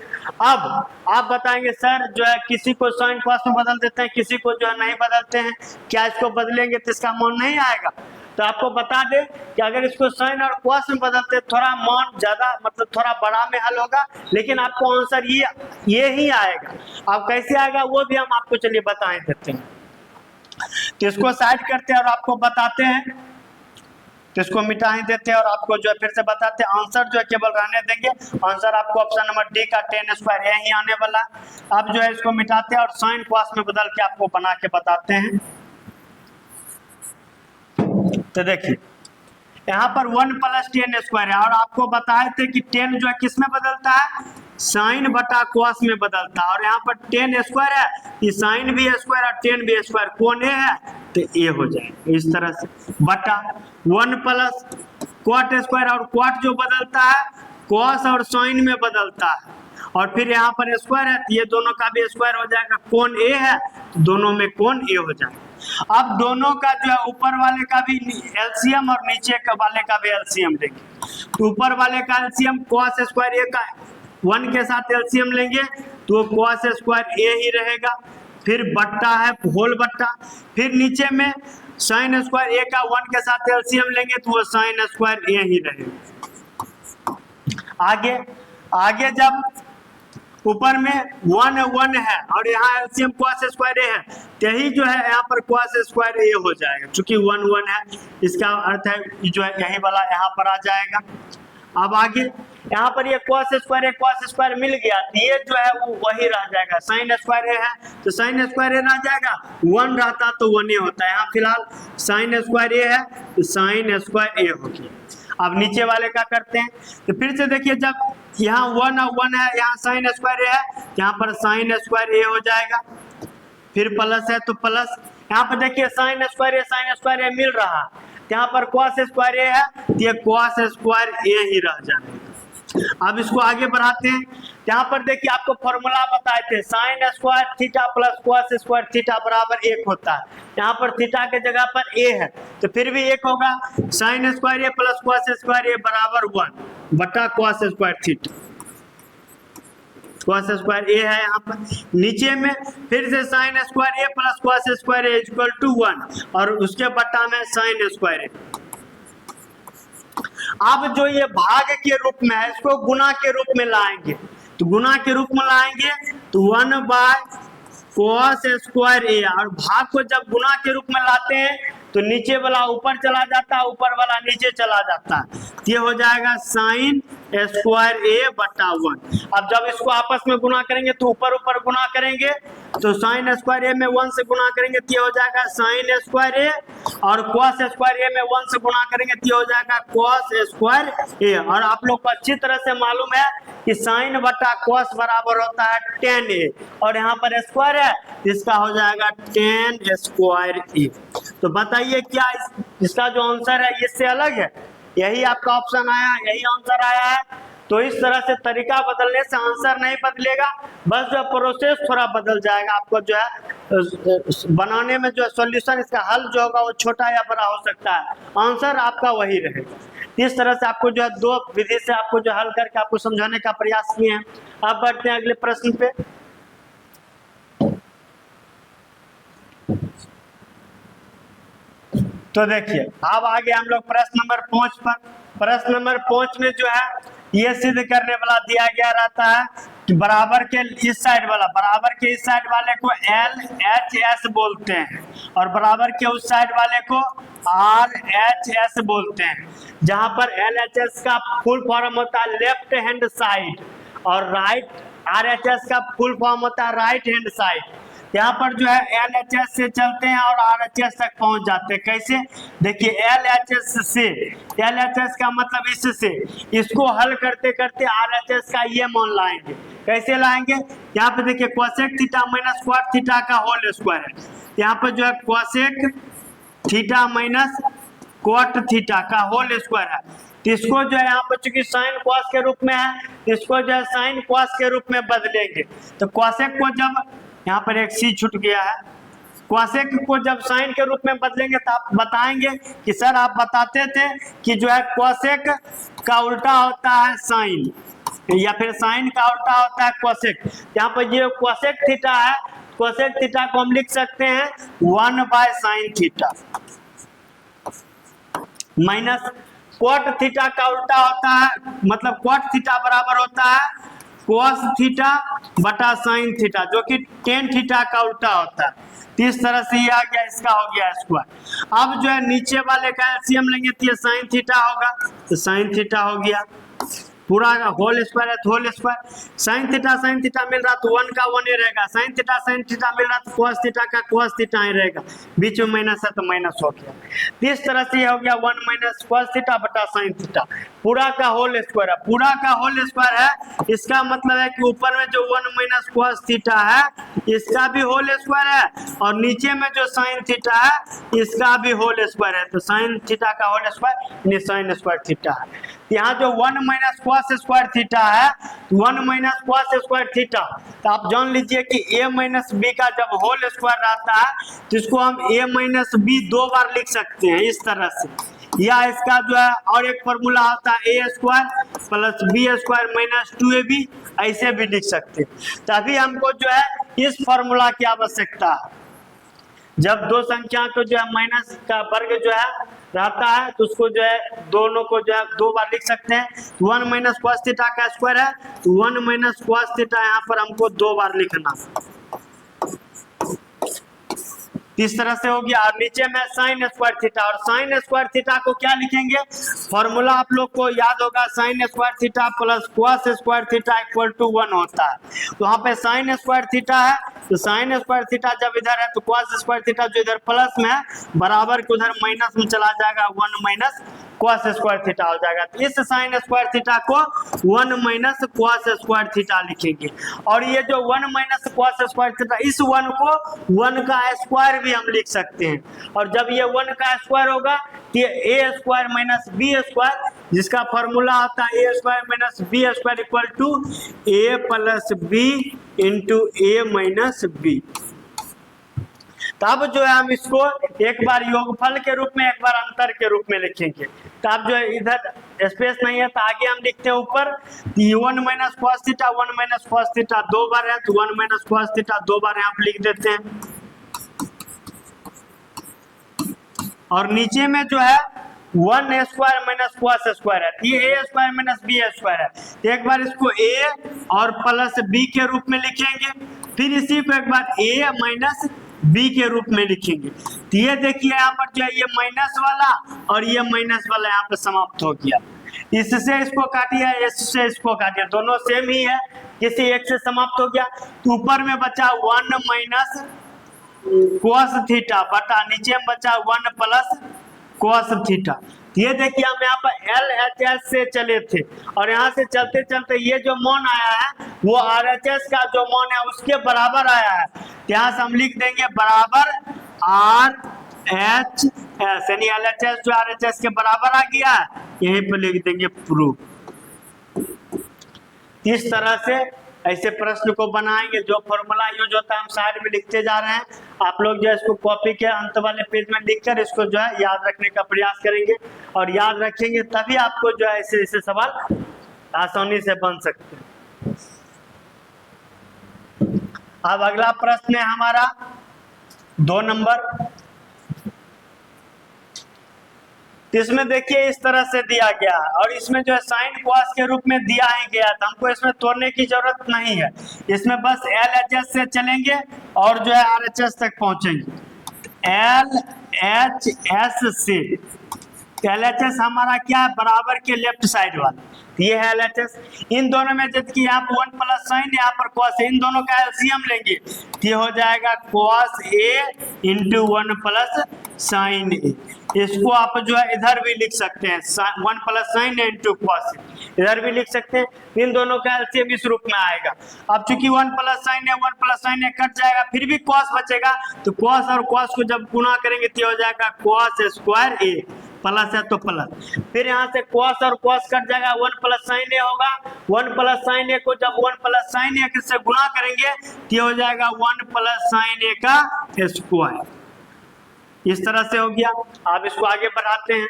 A: अब आप बताएंगे सर जो है किसी को साइन कॉस में बदल देते हैं, किसी को जो है नहीं बदलते हैं, क्या इसको बदलेंगे तो इसका मान नहीं आएगा? तो आपको बता दें कि अगर इसको साइन और कॉस में बदलते थोड़ा मान ज्यादा मतलब थोड़ा बड़ा में हल होगा, लेकिन आपको आंसर ये ही आएगा। अब कैसे आएगा वो भी हम आपको चलिए बताएं देते हैं। तो इसको साइड करते हैं और आपको बताते हैं, तो इसको मिटा ही देते हैं और आपको जो है फिर से बताते हैं। आंसर जो है केवल रहने देंगे, आंसर आपको ऑप्शन नंबर डी का 10 स्क्वायर यही आने वाला। अब जो है इसको मिटाते हैं और साइन कॉस में बदल के आपको बना के बताते हैं। तो देखिए यहाँ पर 1 प्लस 10 स्क्वायर है और आपको बताए थे कि 10 जो है किस में बदलता है, साइन बटा कॉस में बदलता है, और यहाँ पर 10 स्क्वायर है, ये साइन भी स्क्वायर और 10 भी स्क्वायर, कौन ए है तो ए हो जाएगा इस तरह से, बटा 1 प्लस क्वाट स्क्वायर, और क्वाट जो बदलता है कॉस और साइन में बदलता है, और फिर यहाँ पर स्क्वायर है तो ये दोनों का भी स्क्वायर हो जाएगा, कौन ए है तो दोनों में कौन ए हो जाएगा। अब दोनों का जो है ऊपर वाले का भी एलसीएम और नीचे वाले का भी एलसीएम लेंगे। ऊपर वाले का एलसीएम कॉस स्क्वायर ए का 1 के साथ एलसीएम लेंगे तो कॉस स्क्वायर ए ही रहेगा, फिर बट्टा है होल बट्टा, फिर नीचे में साइन स्क्वायर ए का 1 के साथ एलसीएम लेंगे तो वो साइन स्क्वायर ए ही रहेगा। आगे जब ऊपर में 1 1 है और यहाँ एलसीएम cos स्क्वायर ए है, यही जो है यहाँ पर cos स्क्वायर ए हो जाएगा, चूंकि 1 1 है, इसका अर्थ है जो है यही वाला यहाँ पर आ जाएगा। अब आगे यहाँ पर ये cos स्क्वायर मिल गया, तो ये जो है वो वही रह जाएगा, sin स्क्वायर ए है तो sin स्क्वायर ए रह जाएगा, 1 रहता तो 1 ए होता है, यहाँ फिलहाल sin स्क्वायर ए है तो sin स्क्वायर ए हो गया। अब नीचे वाले का करते हैं, तो फिर से देखिए जब यहाँ 1 और 1 है, यहाँ sin स्क्वायर ए है, यहाँ पर sin स्क्वायर ए हो जाएगा, फिर प्लस है तो प्लस, यहाँ पर देखिए sin स्क्वायर ए मिल रहा है, यहाँ पर cos स्क्वायर ए है, ये cos स्क्वायर ए ही रह जाएगा। अब इसको आगे बढ़ाते हैं, यहाँ पर देखिए आपको फॉर्मूला बताए थे sin square theta plus cos square theta बराबर 1 होता है, यहाँ पर थीटा के जगह पर a है तो फिर भी 1 होगा, sin square A plus cos square A बराबर 1 बटा cos square theta, cos square A है यहाँ पर, नीचे में फिर से sin square A plus cos square A equal to 1 और उसके बटा में sin स्क्वायर ए। अब जो ये भाग के रूप में है इसको गुना के रूप में लाएंगे, तो गुना के रूप में लाएंगे तो 1 बाय cos स्क्वायर ए, और भाग को जब गुना के रूप में लाते हैं तो नीचे वाला ऊपर चला जाता है, ऊपर वाला नीचे चला जाता है, ये हो जाएगा sin स्क्वायर ए बटा 1। अब जब इसको आपस में गुना करेंगे तो ऊपर ऊपर गुना करेंगे तो sin स्क्वायर ए में 1 से गुना करेंगे तो ये हो जाएगा sin स्क्वायर ए, और cos स्क्वायर ए में 1 से गुना करेंगे तो ये हो जाएगा cos स्क्वायर ए। और आप लोग को अच्छी तरह से मालूम है कि sin बटा cos बराबर होता है tan ए, और यहाँ पर स्क्वायर है इसका हो जाएगा tan स्क्वायर ए। तो बताइए क्या इसका जो आंसर है इससे अलग है? यही आपका ऑप्शन आया, यही आंसर आया है। तो इस तरह से तरीका बदलने से आंसर नहीं बदलेगा, बस जो प्रोसेस थोड़ा बदल जाएगा, आपको जो है बनाने में जो सॉल्यूशन इसका हल जो होगा वो छोटा या बड़ा हो सकता है, आंसर आपका वही रहेगा। इस तरह से आपको जो है दो विधि से आपको जो हल करके आपको समझाने का प्रयास किए हैं। अब बढ़ते हैं अगले प्रश्न पे। तो देखिए अब आगे हम लोग प्रश्न नंबर 5 पर। प्रश्न नंबर 5 में जो है ये सिद्ध करने वाला दिया गया रहता है कि बराबर के इस साइड वाले को LHS बोलते हैं और बराबर के उस साइड वाले को RHS बोलते हैं, जहां पर LHS का फुल फॉर्म होता है लेफ्ट हैंड साइड और RHS का फुल फॉर्म होता है राइट हैंड साइड। यहाँ पर जो है LHS से चलते हैं और RHS तक पहुंच जाते हैं। कैसे? देखिए LHS का मतलब इससे, इसको हल करते करते RHS का ये मान लाएंगे। कैसे लाएंगे? यहाँ पे देखिए cosec theta minus cot theta का होल स्क्वायर है, यहाँ पर जो है cosec theta minus cot theta का होल स्क्वायर है, तो इसको जो है यहाँ पर चूंकि साइन कॉस के रूप में है, इसको जो है साइन कॉस के रूप में बदलेंगे। तो कोसेक को जब यहाँ पर एक सी छूट गया है, कोसेक को जब साइन के रूप में बदलेंगे तो आप बताएंगे कि सर आप बताते थे कि जो है कोसेक का उल्टा होता है साइन, या फिर साइन का उल्टा होता है कोसेक। यहाँ पर ये कोसेक थीटा है, कोसेक थीटा को हम लिख सकते हैं 1 by sine theta minus cot theta का उल्टा होता है, मतलब क्वाट थीटा बराबर होता है cos थीटा बटा साइन थीटा, जो कि tan थीटा का उल्टा होता है। इस तरह से ये आ गया, इसका हो गया स्क्वायर। अब जो है नीचे वाले का एलसीएम लेंगे तो ये साइन थीटा होगा, तो साइन थीटा हो गया, पूरा होल स्क्वायर है तो होल स्क्वायर। साइन थीटा मिल रहा तो 1 का 1 ही रहेगा, साइन थीटा मिल रहा तो cos थीटा का cos थीटा ही रहेगा, बीच में माइनस है तो माइनस हो गया। इस तरह से ये हो गया 1 माइनस cos थीटा बटा साइन थीटा, पूरा का होल स्क्वायर है, पूरा का होल स्क्वायर है। इसका मतलब है कि ऊपर में जो 1 माइनस cos थीटा है इसका भी होल स्क्वायर है, और नीचे में जो साइन थीटा है इसका भी होल स्क्वायर है, तो साइन थीटा का होल स्क्वायर यानी साइन स्क्वायर थीटा है। यहाँ जो 1 माइनस cos स्क्वायर थीटा है, 1 माइनस cos स्क्वायर थीटा, तो आप जान लीजिए कि a माइनस बी का जब होल स्क्वायर रहता है तो इसको हम a माइनस बी 2 बार लिख सकते हैं इस तरह से, या इसका जो है और एक फॉर्मूला होता है a square plus B square minus 2ab, ऐसे भी लिख सकते हैं। तभी हमको जो है इस फॉर्मूला की आवश्यकता है। जब दो संख्या को जो है माइनस का वर्ग जो है रहता है तो उसको जो है दोनों को जो है दो बार लिख सकते हैं। 1 माइनस कॉस थीटा का स्क्वायर है तो 1 माइनस कॉस थीटा यहाँ पर हमको दो बार लिखना, इस तरह से हो गया। और नीचे में साइन स्क्वायर थीटा, और साइन स्क्वायर थीटा को क्या लिखेंगे, फॉर्मूला आप लोग को याद होगा, sine square theta plus cos square theta equal to 1 होता है। तो वहां पे साइन स्क्वायर थीटा है तो साइन स्क्वायर थीटा जब इधर है तो कॉस स्क्वायर थीटा जो इधर प्लस में है बराबर के उधर माइनस में चला जाएगा, 1 माइनस कॉस स्क्वायर थीटा हो जाएगा। तो इस साइन स्क्वायर थीटा को 1 माइनस कॉस स्क्वायर थीटा लिखेंगे। और ये जो 1 माइनस कॉस स्क्वायर थीटा, इस 1 को 1 का स्क्वायर भी हम लिख सकते हैं। और जब ये 1 का स्क्वायर होगा तो ये A square minus B square, जिसका फॉर्मूला होता है A square minus B square equal to A plus B into A minus B. तब जो है हम इसको एक बार योगफल के रूप में एक बार अंतर के रूप में लिखेंगे। तब जो है इधर स्पेस नहीं है तो आगे हम लिखते हैं ऊपर 1 minus cos theta, 1 minus cos theta दो बार है तो 1 माइनस कॉस थीटा दो बार यहाँ पे लिख देते हैं। और नीचे में जो है 1 स्क्वायर माइनस कॉस स्क्वायर है, ये A square minus B square है। तो एक बार इसको ए और प्लस बी के रूप में लिखेंगे, फिर इसी को एक बार ए माइनस बी के रूप में लिखेंगे। तो ये देखिए यहाँ पर जो है ये माइनस वाला और ये माइनस वाला यहाँ पे समाप्त हो गया। इससे इसको काटिए, इससे इसको काटिए, दोनों सेम ही है, किसी एक से समाप्त हो गया। तो ऊपर में बचा 1 माइनस कॉस थीटा बटा नीचे में बचा 1 प्लस कॉस थीटा। ये देखिए हम यहाँ पर LHS से चले थे और यहाँ से चलते चलते ये जो मान आया है वो RHS का जो मान है उसके बराबर आया है। यहाँ से हम लिख देंगे बराबर RHS, यानी LHS जो RHS के बराबर आ गया है, यहीं पर लिख देंगे प्रूफ। इस तरह से ऐसे प्रश्न को बनाएंगे। जो फॉर्मूला यूज होता है हम साइड में लिखते जा रहे हैं, आप लोग जो है इसको कॉपी के अंत वाले पेज में लिखकर इसको जो है याद रखने का प्रयास करेंगे और याद रखेंगे तभी आपको जो है ऐसे ऐसे सवाल आसानी से बन सकते हैं। अब अगला प्रश्न है हमारा 2 नंबर। इसमें देखिए इस तरह से दिया गया और इसमें जो है साइन कॉस के रूप में दिया ही गया था, हमको इसमें तोड़ने की जरूरत नहीं है। इसमें बस LHS से चलेंगे और जो है RHS तक पहुंचेंगे। LHS से, LHS हमारा क्या है, बराबर के लेफ्ट साइड वाला, ये है LHS। इन दोनों में जबकि यहाँ पर 1 प्लस साइन यहाँ पर कॉस है, इन दोनों का एलसीएम लेंगे तो ये हो जाएगा cos A into 1 plus sine ए। इसको आप जो है इधर भी लिख सकते हैं 1 प्लस साइन ए इंटू कॉस, इधर भी लिख सकते हैं। इन दोनों का एलसीएम इस रूप में आएगा। अब चूंकि 1 plus sine A 1 plus sine A cut जाएगा, फिर भी कॉस बचेगा, तो कॉस और कॉस को जब गुणा करेंगे तो हो जाएगा कॉस स्क्वायर ए, प्लस है तो प्लस। फिर यहाँ से कॉस और कॉस कट जाएगा, 1 प्लस साइन ए होगा, 1 प्लस साइन ए को जब 1 प्लस साइन ए से गुणा करेंगे तो हो जाएगा 1 प्लस साइन ए का स्क्वायर। इस तरह से हो गया। आप इसको आगे बढ़ाते हैं।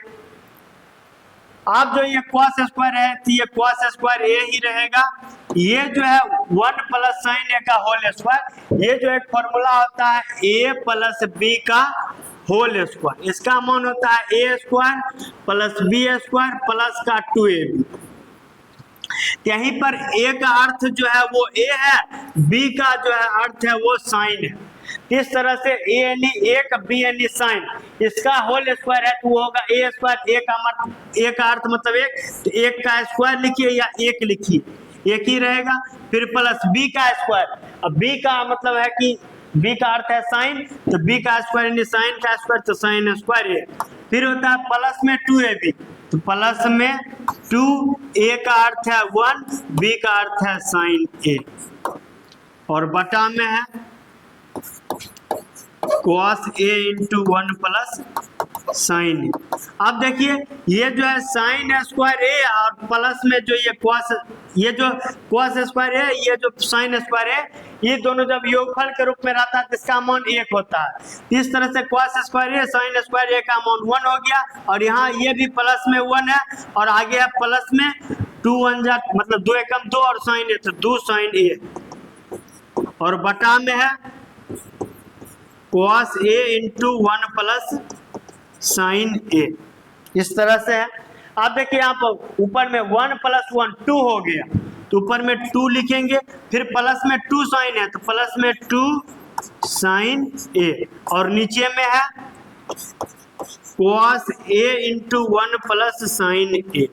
A: आप जो ये कॉस स्क्वायर है तो ये कॉस स्क्वायर ए ही रहेगा। ये जो है 1 प्लस साइन ए का होल स्क्वायर, ये जो एक फॉर्मूला होता है ए प्लस बी का होल स्क्वायर, इसका मान होता है A square plus B square plus का 2ab। यहीं पर ए का अर्थ जो है वो ए है, बी का जो है अर्थ है वो साइन है। इस तरह से ए यानी एक, बी यानी साइन, इसका होल स्क्वायर है तो वो होगा ए स्क्वायर। ए का अर्थ मतलब एक, तो एक का स्क्वायर लिखिए या एक लिखिए, एक ही रहेगा। फिर प्लस बी का स्क्वायर, अब बी का मतलब है कि बी का अर्थ है साइन, तो बी का स्क्वायर यानी साइन का स्क्वायर, तो साइन स्क्वायर ए। फिर होता है प्लस में 2ab, तो प्लस में 2, ए का अर्थ है 1, बी का अर्थ है साइन ए, और बटा में है cos a into 1 plus sine A. अब देखिए ये जो है साइन स्क्वायर ए और प्लस में जो ये जो cos स्क्वायर है, ये जो साइन स्क्वायर है, ये दोनों जब योगफल के रूप में रहता है तो इसका मान 1 होता है। इस तरह से cos square A sign square A का मान 1 हो गया, और यहाँ ये भी प्लस में 1 है और आगे है प्लस में 2 1 जा मतलब 2 एकम 2 और साइन ए तो 2 साइन ए, और बटा में है cos A into 1 plus sign A, इस तरह से है। आप देखिए यहाँ पर ऊपर में 1 प्लस 1 2 हो गया, तो ऊपर में 2 लिखेंगे, फिर प्लस में 2 साइन है तो प्लस में 2 साइन A, और नीचे में है cos A into 1 plus sign A।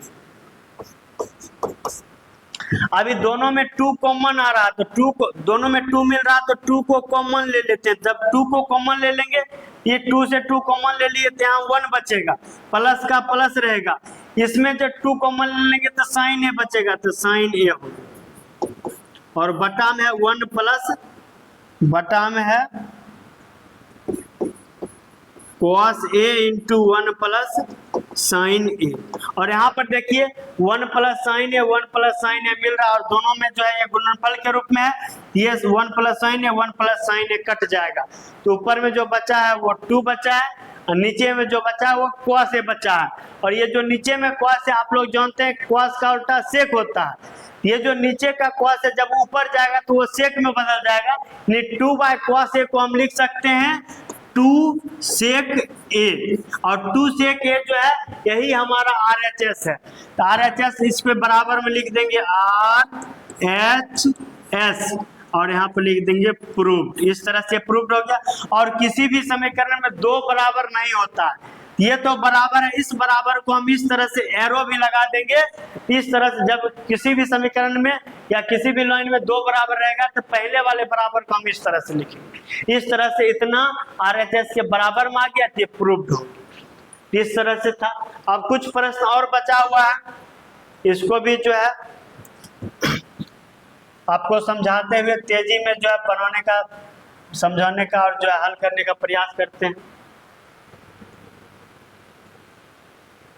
A: अभी दोनों में 2 कॉमन आ रहा है तो 2 को, दोनों में 2 मिल रहा है तो 2 को कॉमन ले लेते हैं। जब 2 को कॉमन ले लेंगे, ये 2 से 2 कॉमन ले लिए तो यहाँ 1 बचेगा, प्लस का प्लस रहेगा। इसमें जब 2 कॉमन ले लेंगे तो साइन ए बचेगा, तो साइन ए होगा। और बटा में है 1 प्लस, बटा में है cos A into 1 plus sine A. और यहाँ पर देखिए 1 plus sine A 1 plus sine A मिल रहा है, और दोनों में जो है ये गुणनफल के रूप में है। ये 1 plus sine A 1 plus sine A cut जाएगा, तो ऊपर में जो बचा है वो 2 बचा है, और नीचे में जो बचा है वो cos A बचा है। और ये जो नीचे में cos है, आप लोग जानते हैं cos का उल्टा sec होता है। ये जो नीचे का cos है जब ऊपर जाएगा तो वो sec में बदल जाएगा। 2/cos A को हम लिख सकते हैं 2 sec A, और 2 sec A जो है यही हमारा RHS है। तो RHS इस पे बराबर में लिख देंगे RHS, और यहाँ पे लिख देंगे प्रूव्ड। इस तरह से प्रूव्ड हो गया। और किसी भी समीकरण में 2 बराबर नहीं होता है, ये तो बराबर है, इस बराबर को हम इस तरह से एरो भी लगा देंगे। इस तरह से जब किसी भी समीकरण में या किसी भी लाइन में 2 बराबर रहेगा तो पहले वाले बराबर को हम इस तरह से लिखेंगे। इस तरह से इतना RHS के बराबर में आ गया तो प्रूव्ड हो गया। इस तरह से था। अब कुछ प्रश्न और बचा हुआ है, इसको भी जो है आपको समझाते हुए तेजी में जो है पढ़ाने का, समझाने का और जो है हल करने का प्रयास करते हैं।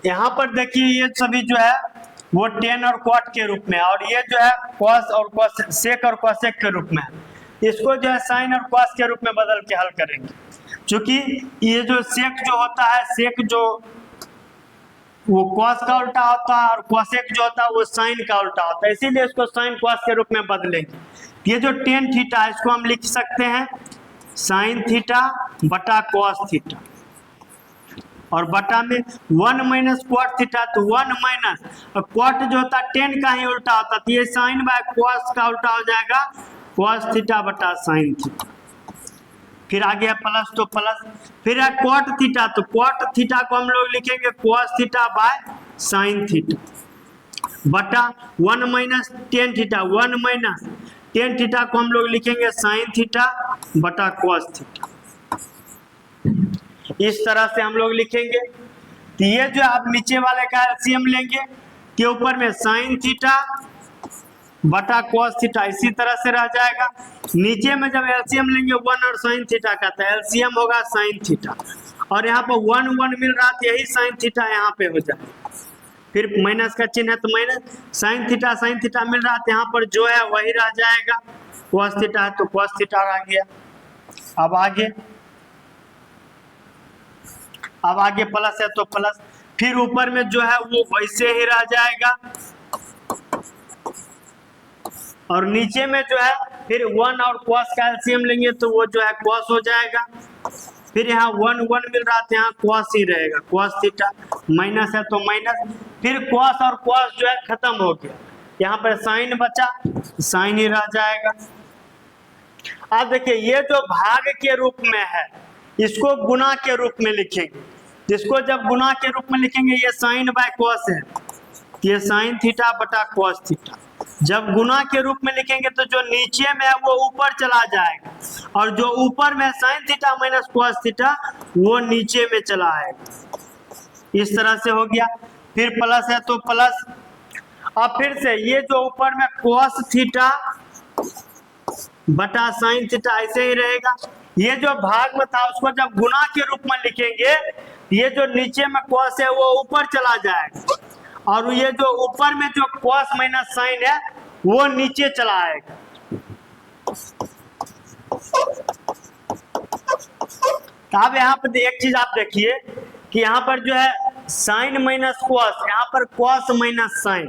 A: यहाँ पर देखिए ये सभी जो है वो tan और cot के रूप में, और ये जो है cos और cos, sec और cosec के रूप में है। इसको जो है sin और cos के रूप में बदल के हल करेंगे। क्योंकि ये जो sec जो होता है, sec जो वो cos का उल्टा होता है, और cosec जो होता है वो sin का उल्टा होता है, इसीलिए इसको sin cos के रूप में बदलेंगे। ये जो tan थीटा इसको हम लिख सकते हैं sin थीटा बटा cos थीटा, और बटा में 1 माइनस cot थीटा, तो 1 माइनस cot जो होता है tan का ही उल्टा होता है, तो ये sin बाय cos का उल्टा हो जाएगा cos थीटा बटा sin थीटा। फिर आ गया प्लस, तो प्लस, फिर है cot थीटा, तो cot थीटा को हम लोग लिखेंगे cos theta by sin theta, बटा 1 minus tan theta, 1 minus tan theta को हम लोग लिखेंगे sin थीटा बटा cos थीटा। इस तरह से हम लोग लिखेंगे। तो ये जो आप नीचे वाले का एलसीएम लेंगे के ऊपर में sin थीटा बटा cos थीटा, इसी तरह से रह जाएगा। नीचे में जब एलसीएम लेंगे 1 और sin थीटा का, तो एलसीएम होगा sin थीटा, और यहाँ पर 1 1 मिल रहा तो यही sin थीटा यहाँ पे हो जाएगा। फिर माइनस का चिन्ह है तो माइनस, sin थीटा मिल रहा तो यहाँ पर जो है वही रह जाएगा, cos थीटा है तो cos थीटा रह गया। अब आगे प्लस है तो प्लस, फिर ऊपर में जो है वो वैसे ही रह जाएगा, और नीचे में जो है फिर 1 और cos का एलसीएम लेंगे तो वो जो है cos हो जाएगा। फिर यहाँ 1 1 मिल रहा था, यहाँ cos ही रहेगा, cos थीटा, माइनस है तो माइनस, फिर cos और cos जो है खत्म हो गया, यहाँ पर sin बचा, sin ही रह जाएगा। अब देखिए ये जो भाग के रूप में है इसको गुणा के रूप में लिखेंगे, जिसको जब गुणा के रूप में लिखेंगे ये sin बाय cos है, ये sin थीटा बटा cos थीटा। जब गुणा के रूप में लिखेंगे तो जो नीचे में है वो ऊपर चला जाएगा, और जो ऊपर में sin theta minus cos theta वो नीचे में चला आएगा। इस तरह से हो गया। फिर प्लस है तो प्लस, अब फिर से ये जो ऊपर में cos थीटा बटा sin थीटा ऐसे ही रहेगा। ये जो भाग में था उसको जब गुणा के रूप में लिखेंगे, ये जो नीचे में cos है वो ऊपर चला जाएगा, और ये जो ऊपर में जो cos माइनस sin है वो नीचे चला आएगा। अब यहाँ पर एक चीज आप देखिए कि यहाँ पर जो है sin माइनस cos, यहाँ पर cos माइनस sin,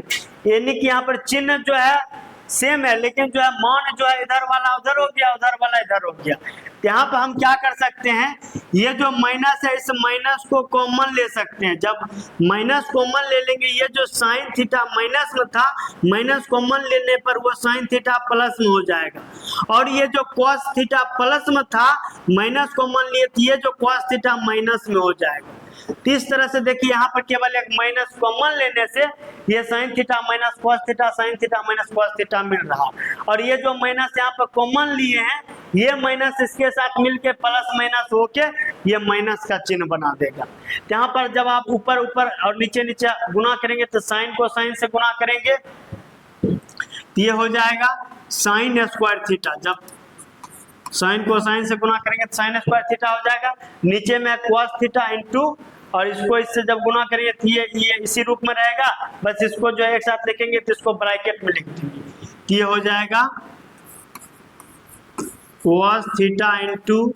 A: यानी कि यहाँ पर चिन्ह जो है सेम है, लेकिन जो है मान जो है इधर वाला उधर हो गया, उधर वाला इधर हो गया। यहाँ पर हम क्या कर सकते हैं, ये जो माइनस है इस माइनस को कॉमन ले सकते हैं। जब माइनस कॉमन ले लेंगे, ये जो साइन थीटा माइनस में था, माइनस कॉमन लेने पर वो साइन थीटा प्लस में हो जाएगा। और ये जो कॉस थीटा प्लस में था, माइनस कॉमन लिए तो ये जो कॉस थीटा माइनस में हो जाएगा। तो इस तरह से देखिए यहाँ पर केवल एक माइनस कॉमन लेने से ये sine theta minus cos theta, sine theta minus cos theta मिल रहा। और ये जो माइनस यहाँ पर कॉमन लिए हैं, ये माइनस इसके साथ मिलके प्लस माइनस होके ये माइनस का चिन्ह बना देगा। यहाँ पर जब आप ऊपर ऊपर और नीचे नीचे गुना करेंगे तो साइन को साइन से गुना करेंगे तो ये हो जाएगा साइन स्क्वायर थीटा। जब साइन को साइन से गुना करेंगे तो साइन स्क्वायर थीटा हो जाएगा। नीचे में कॉस थीटा इंटू, और इसको इससे जब गुना करेंगे तो ये इसी रूप में रहेगा। बस इसको जो है एक साथ लिखेंगे तो इसको ब्रैकेट में लिख देंगे तो ये हो जाएगा cos theta into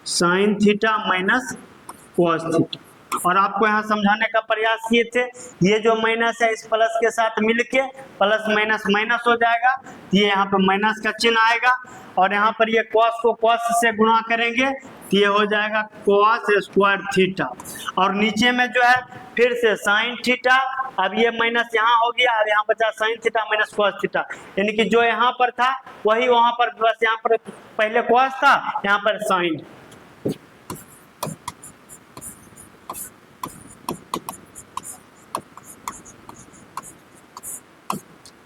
A: sine theta minus cos theta. और आपको यहाँ समझाने का प्रयास किए थे, ये जो माइनस है इस प्लस के साथ मिलके प्लस माइनस माइनस हो जाएगा, ये यहाँ पे माइनस का चिन्ह आएगा। और यहाँ पर ये कॉस को कॉस से गुणा करेंगे तो ये हो जाएगा कॉस स्क्वायर थीटा। और नीचे में जो है फिर से साइन थीटा, अब ये माइनस यहाँ हो गया, अब यहाँ बचा sign theta minus cos theta, यानी कि जो यहाँ पर था वही वहां पर, बस यहाँ पर पहले कॉस था, यहाँ पर साइन।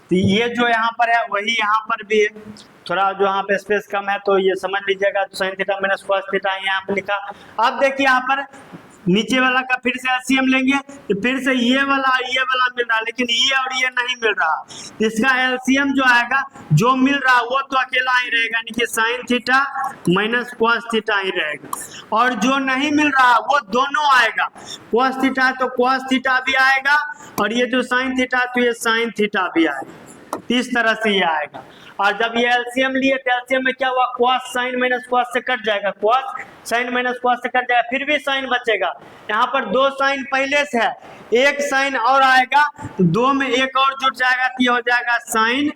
A: तो ये जो यहाँ पर है वही यहाँ पर भी है, थोड़ा जो यहाँ पे स्पेस कम है तो ये समझ लीजिएगा। Sign theta minus cos theta यहाँ पे लिखा। अब देखिए यहाँ पर नीचे वाला का फिर से एलसीएम लेंगे तो फिर से ये वाला मिल रहा है, लेकिन ये और ये नहीं मिल रहा। इसका एलसीएम जो आएगा, जो मिल रहा वो तो अकेला ही रहेगा, यानी कि sine theta minus cos theta ही रहेगा। और जो नहीं मिल रहा वो दोनों आएगा, कॉस थीटा तो कॉस थीटा भी आएगा, और ये जो साइन थीटा तो ये साइन थीटा भी आएगा। इस तरह से ये आएगा। और जब ये एलसीएम लिए तो एलसीएम में क्या हुआ, कॉस साइन माइनस कॉस से कट जाएगा, कॉस साइन माइनस कॉस से कट जाएगा, फिर भी साइन बचेगा। यहाँ पर दो साइन पहले से है, एक साइन और आएगा तो दो में एक और जुट जाएगा तो ये हो जाएगा साइन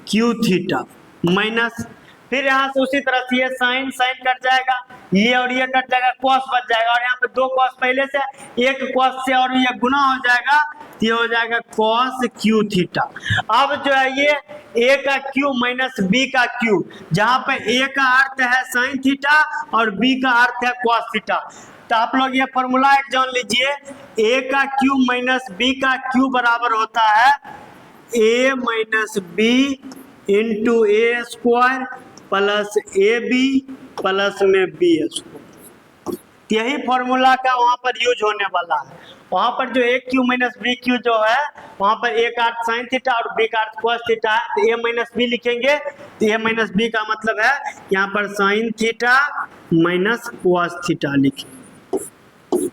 A: क्यू थीटा माइनस, फिर यहाँ से उसी तरह से ये साइन साइन कट जाएगा, ये और ये कट जाएगा, कॉस बच जाएगा। और यहाँ पे दो कॉस पहले से, एक कॉस से और ये गुना हो जाएगा, ये हो जाएगा कॉस क्यू थीटा। अब जो है ये ए का क्यू माइनस बी का क्यू, जहाँ पे ए का अर्थ है साइन थीटा और बी का अर्थ है कॉस थीटा। तो आप लोग ये फॉर्मूला एक जान लीजिए, ए का क्यू माइनस बी का क्यू बराबर होता है A minus B into A square plus A B plus में बी स्क्वायर। यही फॉर्मूला का वहां पर यूज होने वाला है। वहां पर जो ए क्यू माइनस बी क्यू जो है, वहां पर ए का अर्थ साइन थीटा और बी का अर्थ कॉस थीटा है, तो ए माइनस बी लिखेंगे तो ए माइनस बी का मतलब है यहाँ पर sine theta minus cos theta लिखेंगे।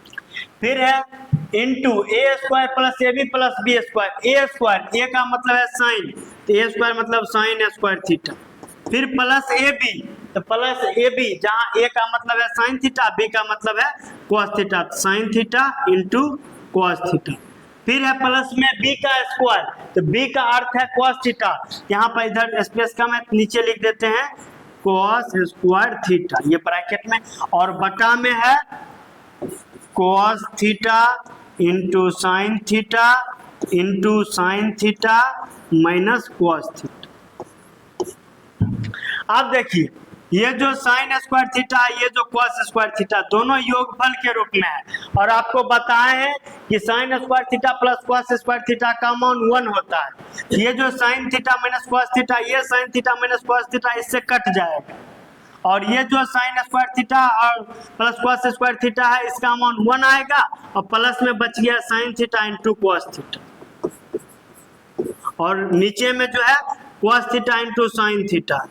A: फिर है into A square plus A B plus B square. A square, A का मतलब है साइन, तो ए स्क्वायर मतलब साइन स्क्वायर थीटा। फिर प्लस ए बी, तो प्लस ए बी, जहां ए का मतलब है साइन थीटा, बी का मतलब है cos theta, sine theta into cos theta. फिर है प्लस में बी का स्क्वायर, तो बी का अर्थ है कॉस थीटा, यहाँ पर इधर स्पेस कम है नीचे लिख देते हैं कॉस स्क्वायर थीटा, ये ब्रैकेट में, और बटा में है cos theta into sine theta into sine theta minus cos theta. अब देखिए ये जो साइन स्क्वायर थीटा, ये जो कॉस स्क्वायर थीटा, दोनों योगफल के रूप में है। और आपको बताए हैं कि sine square theta plus cos square theta का मान 1 होता है। ये जो sine theta minus cos theta, ये sine theta minus cos theta इससे कट जाएगा, और ये जो साइन स्क्वायर थीटा और प्लस कॉस स्क्वायर थीटा है इसका मान 1 आएगा, और प्लस में बच गया sine theta into cos theta, और नीचे में जो है cos theta into sine theta.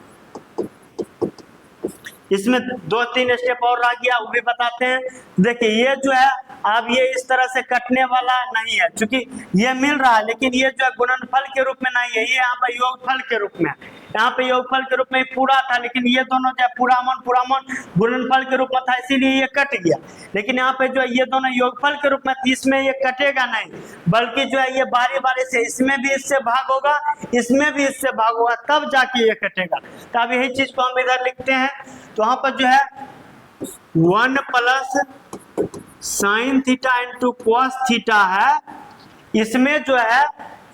A: इसमें 2-3 स्टेप और रह गया, वो भी बताते हैं। देखिए ये जो है अब ये इस तरह से कटने वाला नहीं है, क्योंकि ये मिल रहा है लेकिन ये जो है गुणनफल के रूप में नहीं है, ये यहाँ पर योगफल के रूप में है। यहाँ पे योगफल के रूप में पूरा था, लेकिन ये दोनों जो है पूरा मन गुणनफल के रूप में था, इसीलिए ये कट गया। लेकिन यहाँ पे जो है ये दोनों योगफल के रूप में, इसमें ये कटेगा नहीं, बल्कि जो है ये बारी बारी से इसमें भी इससे भाग होगा, इसमें भी इससे भाग होगा, तब जाके ये कटेगा। तो अब यही चीज को हम इधर लिखते हैं। तो वहां पर जो है 1 plus sine theta into cos theta है, इसमें जो है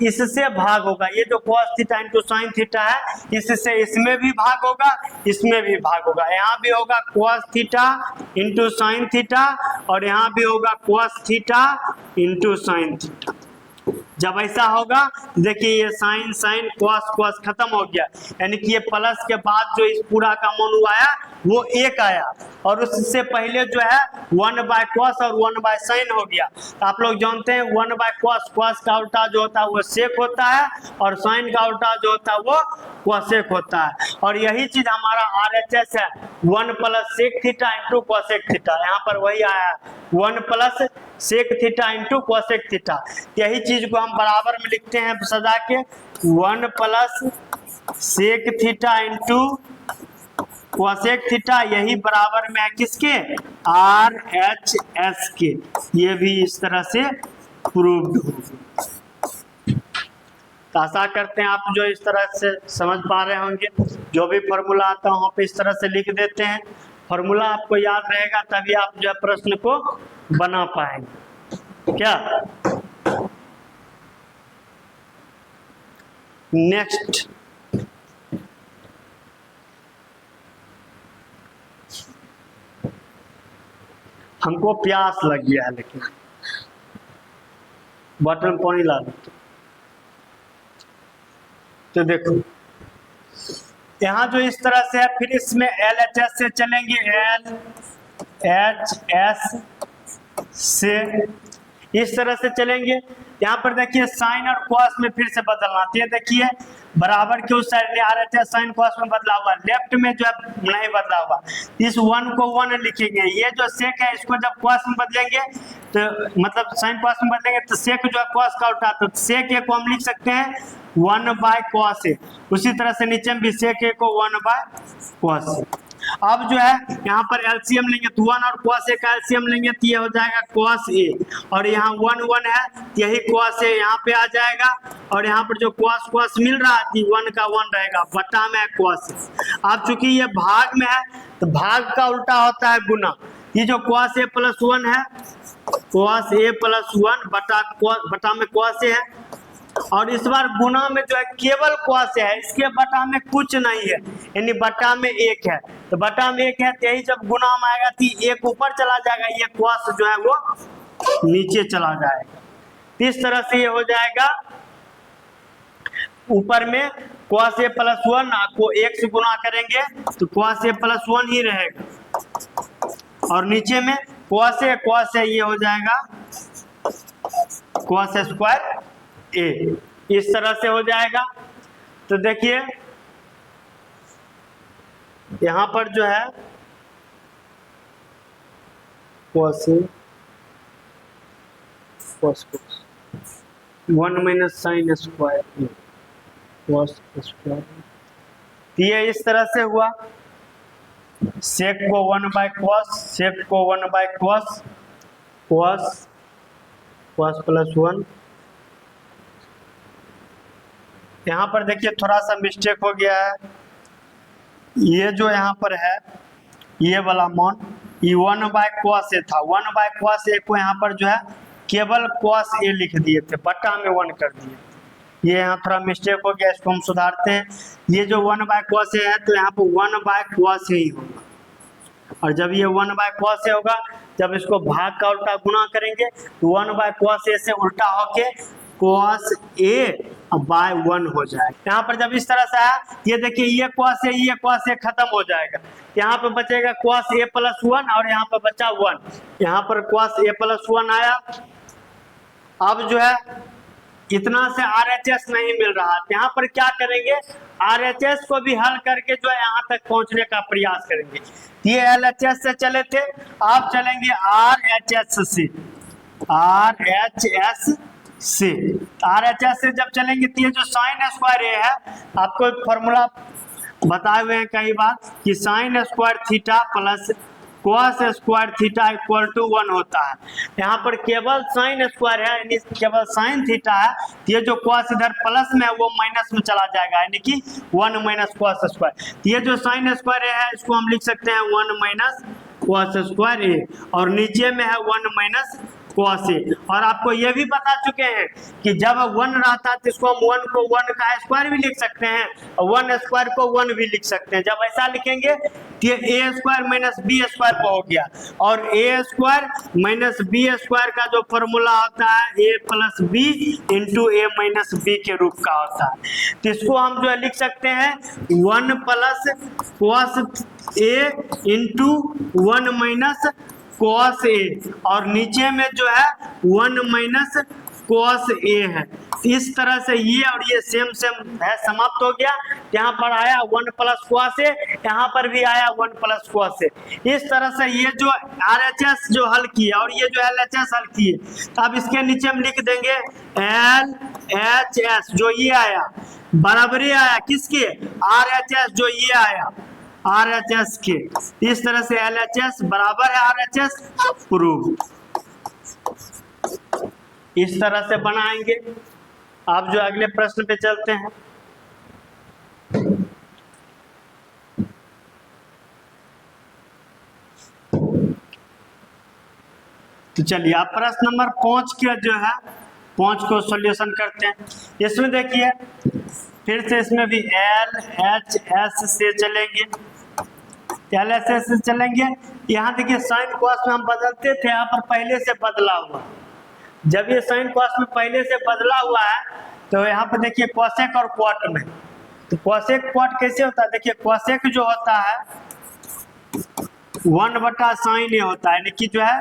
A: इससे भाग होगा, ये जो cos theta into sine theta है, इससे इसमें भी भाग होगा, इसमें भी भाग होगा। यहाँ भी होगा cos theta into sine theta, और यहाँ भी होगा cos theta into sine theta. जब ऐसा होगा देखिए ये साइन साइन कॉस कॉस खत्म हो गया, यानी कि ये प्लस के बाद जो इस पूरा का मान आया वो 1 आया, और उससे पहले जो है 1 बाय कॉस और 1 बाय साइन हो गया। तो आप लोग जानते हैं 1 बाय कॉस, कॉस का उल्टा जो होता है वो सेक होता है, और साइन का उल्टा जो होता है वो कोसेक होता है। और यही चीज हमारा RHS है, 1 plus sec theta into cosec theta. यहाँ पर वही आया है 1 plus sec theta into cosec theta. यही चीज को हम बराबर में लिखते हैं सजा के, 1 plus sec theta into cosec theta, यही बराबर में है किसके, RHS के। ये भी इस तरह से प्रूव्ड होगी। तो आशा करते हैं आप जो इस तरह से समझ पा रहे होंगे। जो भी फॉर्मूला आता है वहाँ पे इस तरह से लिख देते हैं, फॉर्मूला आपको याद रहेगा, तभी आप जो है प्रश्न को बना पाएंगे। क्या नेक्स्ट, हमको प्यास लग गया है, लेकिन बॉटल में पानी ला दो। तो देखो यहाँ जो इस तरह से है, फिर इसमें LHS से चलेंगे, LHS से इस तरह से चलेंगे। यहाँ पर देखिए साइन और कॉस में फिर से बदलना, ये देखिए बराबर के उस साइड में RHS साइन कॉस में बदला हुआ, लेफ्ट में जो है नहीं बदला हुआ। इस 1 को 1 लिखेंगे, ये जो सेक है इसको जब कॉस में बदलेंगे तो मतलब साइन कॉस में बदलेंगे तो सेक जो है कॉस का उठा, तो सेक ए को हम लिख सकते हैं 1 बाय कॉस ए। उसी तरह से नीचे में भी सेक ए को 1 बाय कॉस ए। अब जो है यहाँ पर एलसीएम लेंगे तो 1 और कॉस ए का एलसीएम लेंगे तो ये हो जाएगा कॉस ए, और यहाँ 1 1 है यही कॉस ए यहाँ पे आ जाएगा, और यहाँ पर जो कॉस कॉस मिल रहा है 1 का 1 रहेगा, बटा में है कॉस ए। अब चूंकि ये भाग में है तो भाग का उल्टा होता है गुना। ये जो कॉस ए प्लस 1 है, कॉस ए प्लस 1 बटा में कॉस ए है, और इस बार गुना में जो है केवल कॉस है, इसके बटा में कुछ नहीं है, यानी बटा में 1 है। तो बटा में 1 है तो यही जब गुना में आएगा तो 1 ऊपर चला जाएगा, ये कॉस जो है वो नीचे चला जाएगा। इस तरह से ये हो जाएगा, ऊपर में कॉस ए प्लस 1 को 1 से गुना करेंगे तो कॉस ए प्लस 1 ही रहेगा, और नीचे में कॉस ए ये हो जाएगा कॉस स्क्वायर ए, इस तरह से हो जाएगा। तो देखिए यहां पर जो है cos 1 माइनस साइन स्क्वायर ए cos स्क्वायर, ये इस तरह से हुआ। सेक को 1 बाय कॉस, सेक को 1 बाय कॉस, कॉस प्लस 1। यहाँ पर देखिए थोड़ा सा मिस्टेक हो गया है, ये जो यहाँ पर है ये वाला मान ये 1 बाय कॉस ए था, 1 बाय कॉस ए को यहाँ पर जो है केवल कॉस ए लिख दिए थे, बटा में 1 कर दिए। ये यहाँ थोड़ा मिस्टेक हो गया, इसको हम सुधारते हैं। ये जो 1 बाय कॉस ए है तो यहाँ पर 1 बाय कॉस ए ही होगा, और जब ये 1 बाय कॉस ए होगा, जब इसको भाग का उल्टा गुना करेंगे तो 1 बाय कॉस ए से उल्टा होके कॉस ए बाय 1 हो जाएगा। यहाँ पर जब इस तरह से आया, ये देखिए ये कॉस ए खत्म हो जाएगा, यहाँ पर बचेगा कॉस ए प्लस 1 और यहाँ पर बचा 1, यहाँ पर कॉस ए प्लस 1 आया। अब जो है इतना से RHS नहीं मिल रहा, यहाँ पर क्या करेंगे, RHS को भी हल करके जो है यहाँ तक पहुंचने का प्रयास करेंगे। ये LHS से चले थे, अब चलेंगे RHS से। RHS से। RHS से जब चलेंगे तो ये जो साइन स्क्वायर ए है, आपको एक फॉर्मूला बताए हुए हैं कई बार कि sine square theta plus cos square theta equal to 1 होता है। यहाँ पर केवल साइन स्क्वायर है, यानी केवल साइन थीटा है, ये जो कॉस इधर प्लस में है वो माइनस में चला जाएगा, यानी कि 1 माइनस कॉस स्क्वायर। ये जो साइन स्क्वायर है इसको हम लिख सकते हैं 1 माइनस कॉस स्क्वायर ए, और नीचे में है 1 माइनस कॉस ए। और आपको ये भी बता चुके हैं कि जब 1 रहता है तो इसको हम 1 को 1 का स्क्वायर भी लिख सकते हैं और 1 स्क्वायर को 1 भी लिख सकते हैं। जब ऐसा लिखेंगे तो A square minus B square को हो गया, और ए स्क्वायर माइनस बी स्क्वायर का जो फॉर्मूला होता है A plus B into A minus B के रूप का होता है। तो इसको हम जो है लिख सकते हैं 1 plus cos A into 1 minus cos A, और नीचे में जो है 1 माइनस कॉस ए है। इस तरह से ये और ये सेम सेम है, समाप्त हो गया। यहाँ पर आया 1 प्लस कॉस ए, यहाँ पर भी आया 1 प्लस कॉस ए। इस तरह से ये जो RHS जो हल किया और ये जो LHS हल किए, तो अब इसके नीचे हम लिख देंगे LHS जो ये आया बराबरी आया किसके, RHS जो ये आया RHS के। इस तरह से LHS बराबर है RHS प्रूव। इस तरह से बनाएंगे। आप जो अगले प्रश्न पे चलते हैं। तो चलिए आप प्रश्न नंबर 5 के जो है 5 को सॉल्यूशन करते हैं। इसमें देखिए फिर से इसमें भी LHS से चलेंगे, LHS से चलेंगे। यहाँ देखिए साइन कॉस में हम बदलते थे, यहाँ पर पहले से बदला हुआ। जब ये साइन कॉस में पहले से बदला हुआ है तो यहाँ पर देखिए कॉसेक और क्वाट में, तो कॉसेक क्वाट कैसे होता है, देखिए कॉसेक जो होता है 1 बटा साइन ए होता है, यानी कि जो है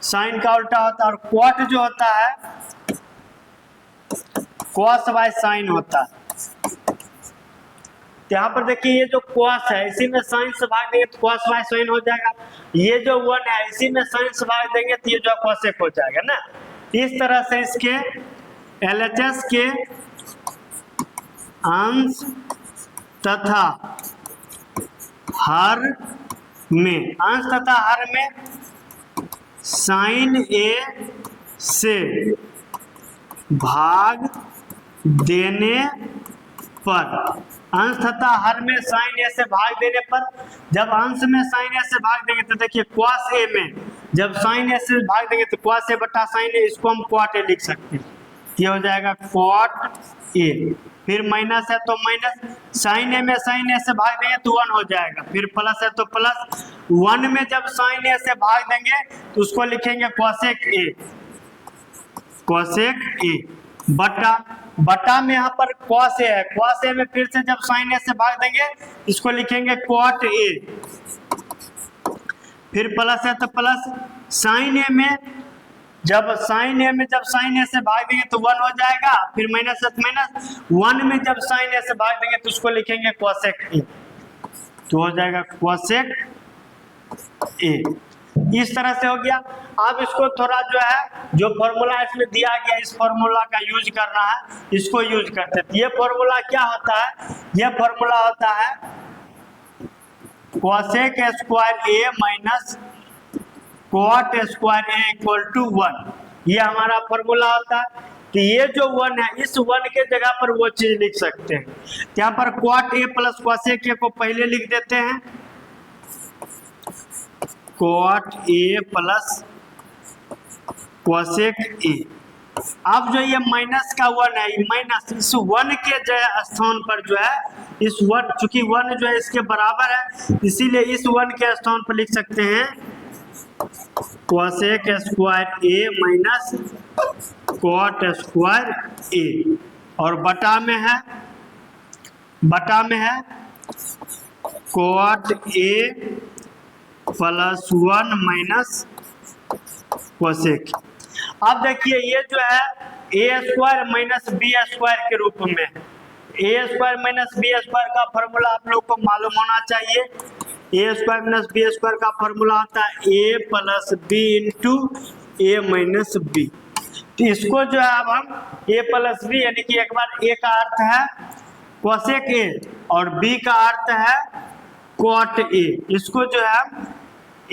A: साइन का उल्टा होता है, और क्वाट जो होता है कॉस बाय साइन होता है। यहाँ पर देखिए ये जो कॉस है इसी में साइन से भाग देंगे तो कॉस बाय साइन हो जाएगा। ये जो 1 है इसी में साइन से भाग देंगे तो ये जो कॉसेक हो जाएगा ना। इस तरह से इसके LHS के अंश तथा हर में, अंश तथा हर में साइन ए से भाग देने पर, अंश तथा हर में साइन ए से भाग देने पर, जब अंश में साइन ए से भाग देंगे तो देखिए कॉस ए में जब साइन ए से भाग देंगे तो कॉस ए बटा साइन ए, इसको हम क्वाट ए लिख सकते हैं। ये हो जाएगा क्वाट ए। फिर माइनस है तो माइनस, साइन ए में साइन ए से भाग देंगे तो 1 हो जाएगा। फिर प्लस है तो प्लस, 1 में जब साइन ए से भाग देंगे तो उसको लिखेंगे कॉसेक ए, कॉसेक ए बटा, बटा में यहाँ पर कॉस ए है, कॉस ए में फिर से जब साइन ए से भाग देंगे इसको लिखेंगे क्वाट ए। फिर प्लस है तो प्लस, साइन ए में जब साइन ए से भाग देंगे तो 1 हो जाएगा। फिर माइनस है तो माइनस, 1 में जब साइन ए से भाग देंगे तो उसको लिखेंगे कॉसेक ए, तो हो जाएगा कॉसेक ए। इस तरह से हो गया। अब इसको थोड़ा जो है जो फॉर्मूला इसमें दिया गया इस फॉर्मूला का यूज करना है, इसको यूज करते हैं। ये फॉर्मूला क्या होता है, ये फॉर्मूला होता है cosec square A minus cot square A equal to 1। ये हमारा फॉर्मूला होता है। तो ये जो 1 है इस 1 के जगह पर वो चीज लिख सकते हैं। यहाँ पर cot A plus cosec A को पहले लिख देते हैं, cot A plus cosec A. अब जो ये माइनस का 1 है, माइनस इस 1 के स्थान पर जो है इस 1, चूंकि 1 जो है इसके बराबर है इसीलिए इस 1 के स्थान पर लिख सकते हैं cosec square A minus cot square A, और बटा में है cot A plus 1 minus cosec. अब देखिए ये जो है A square minus B square के रूप में, A square minus B square का फॉर्मूला आप लोग को मालूम होना चाहिए। A square minus B square का फॉर्मूला होता है A plus B into A minus B. तो इसको जो है अब हम ए प्लस बी, यानी कि एक बार ए का अर्थ है कोसेक ए और बी का अर्थ है कॉट ए, इसको जो है हम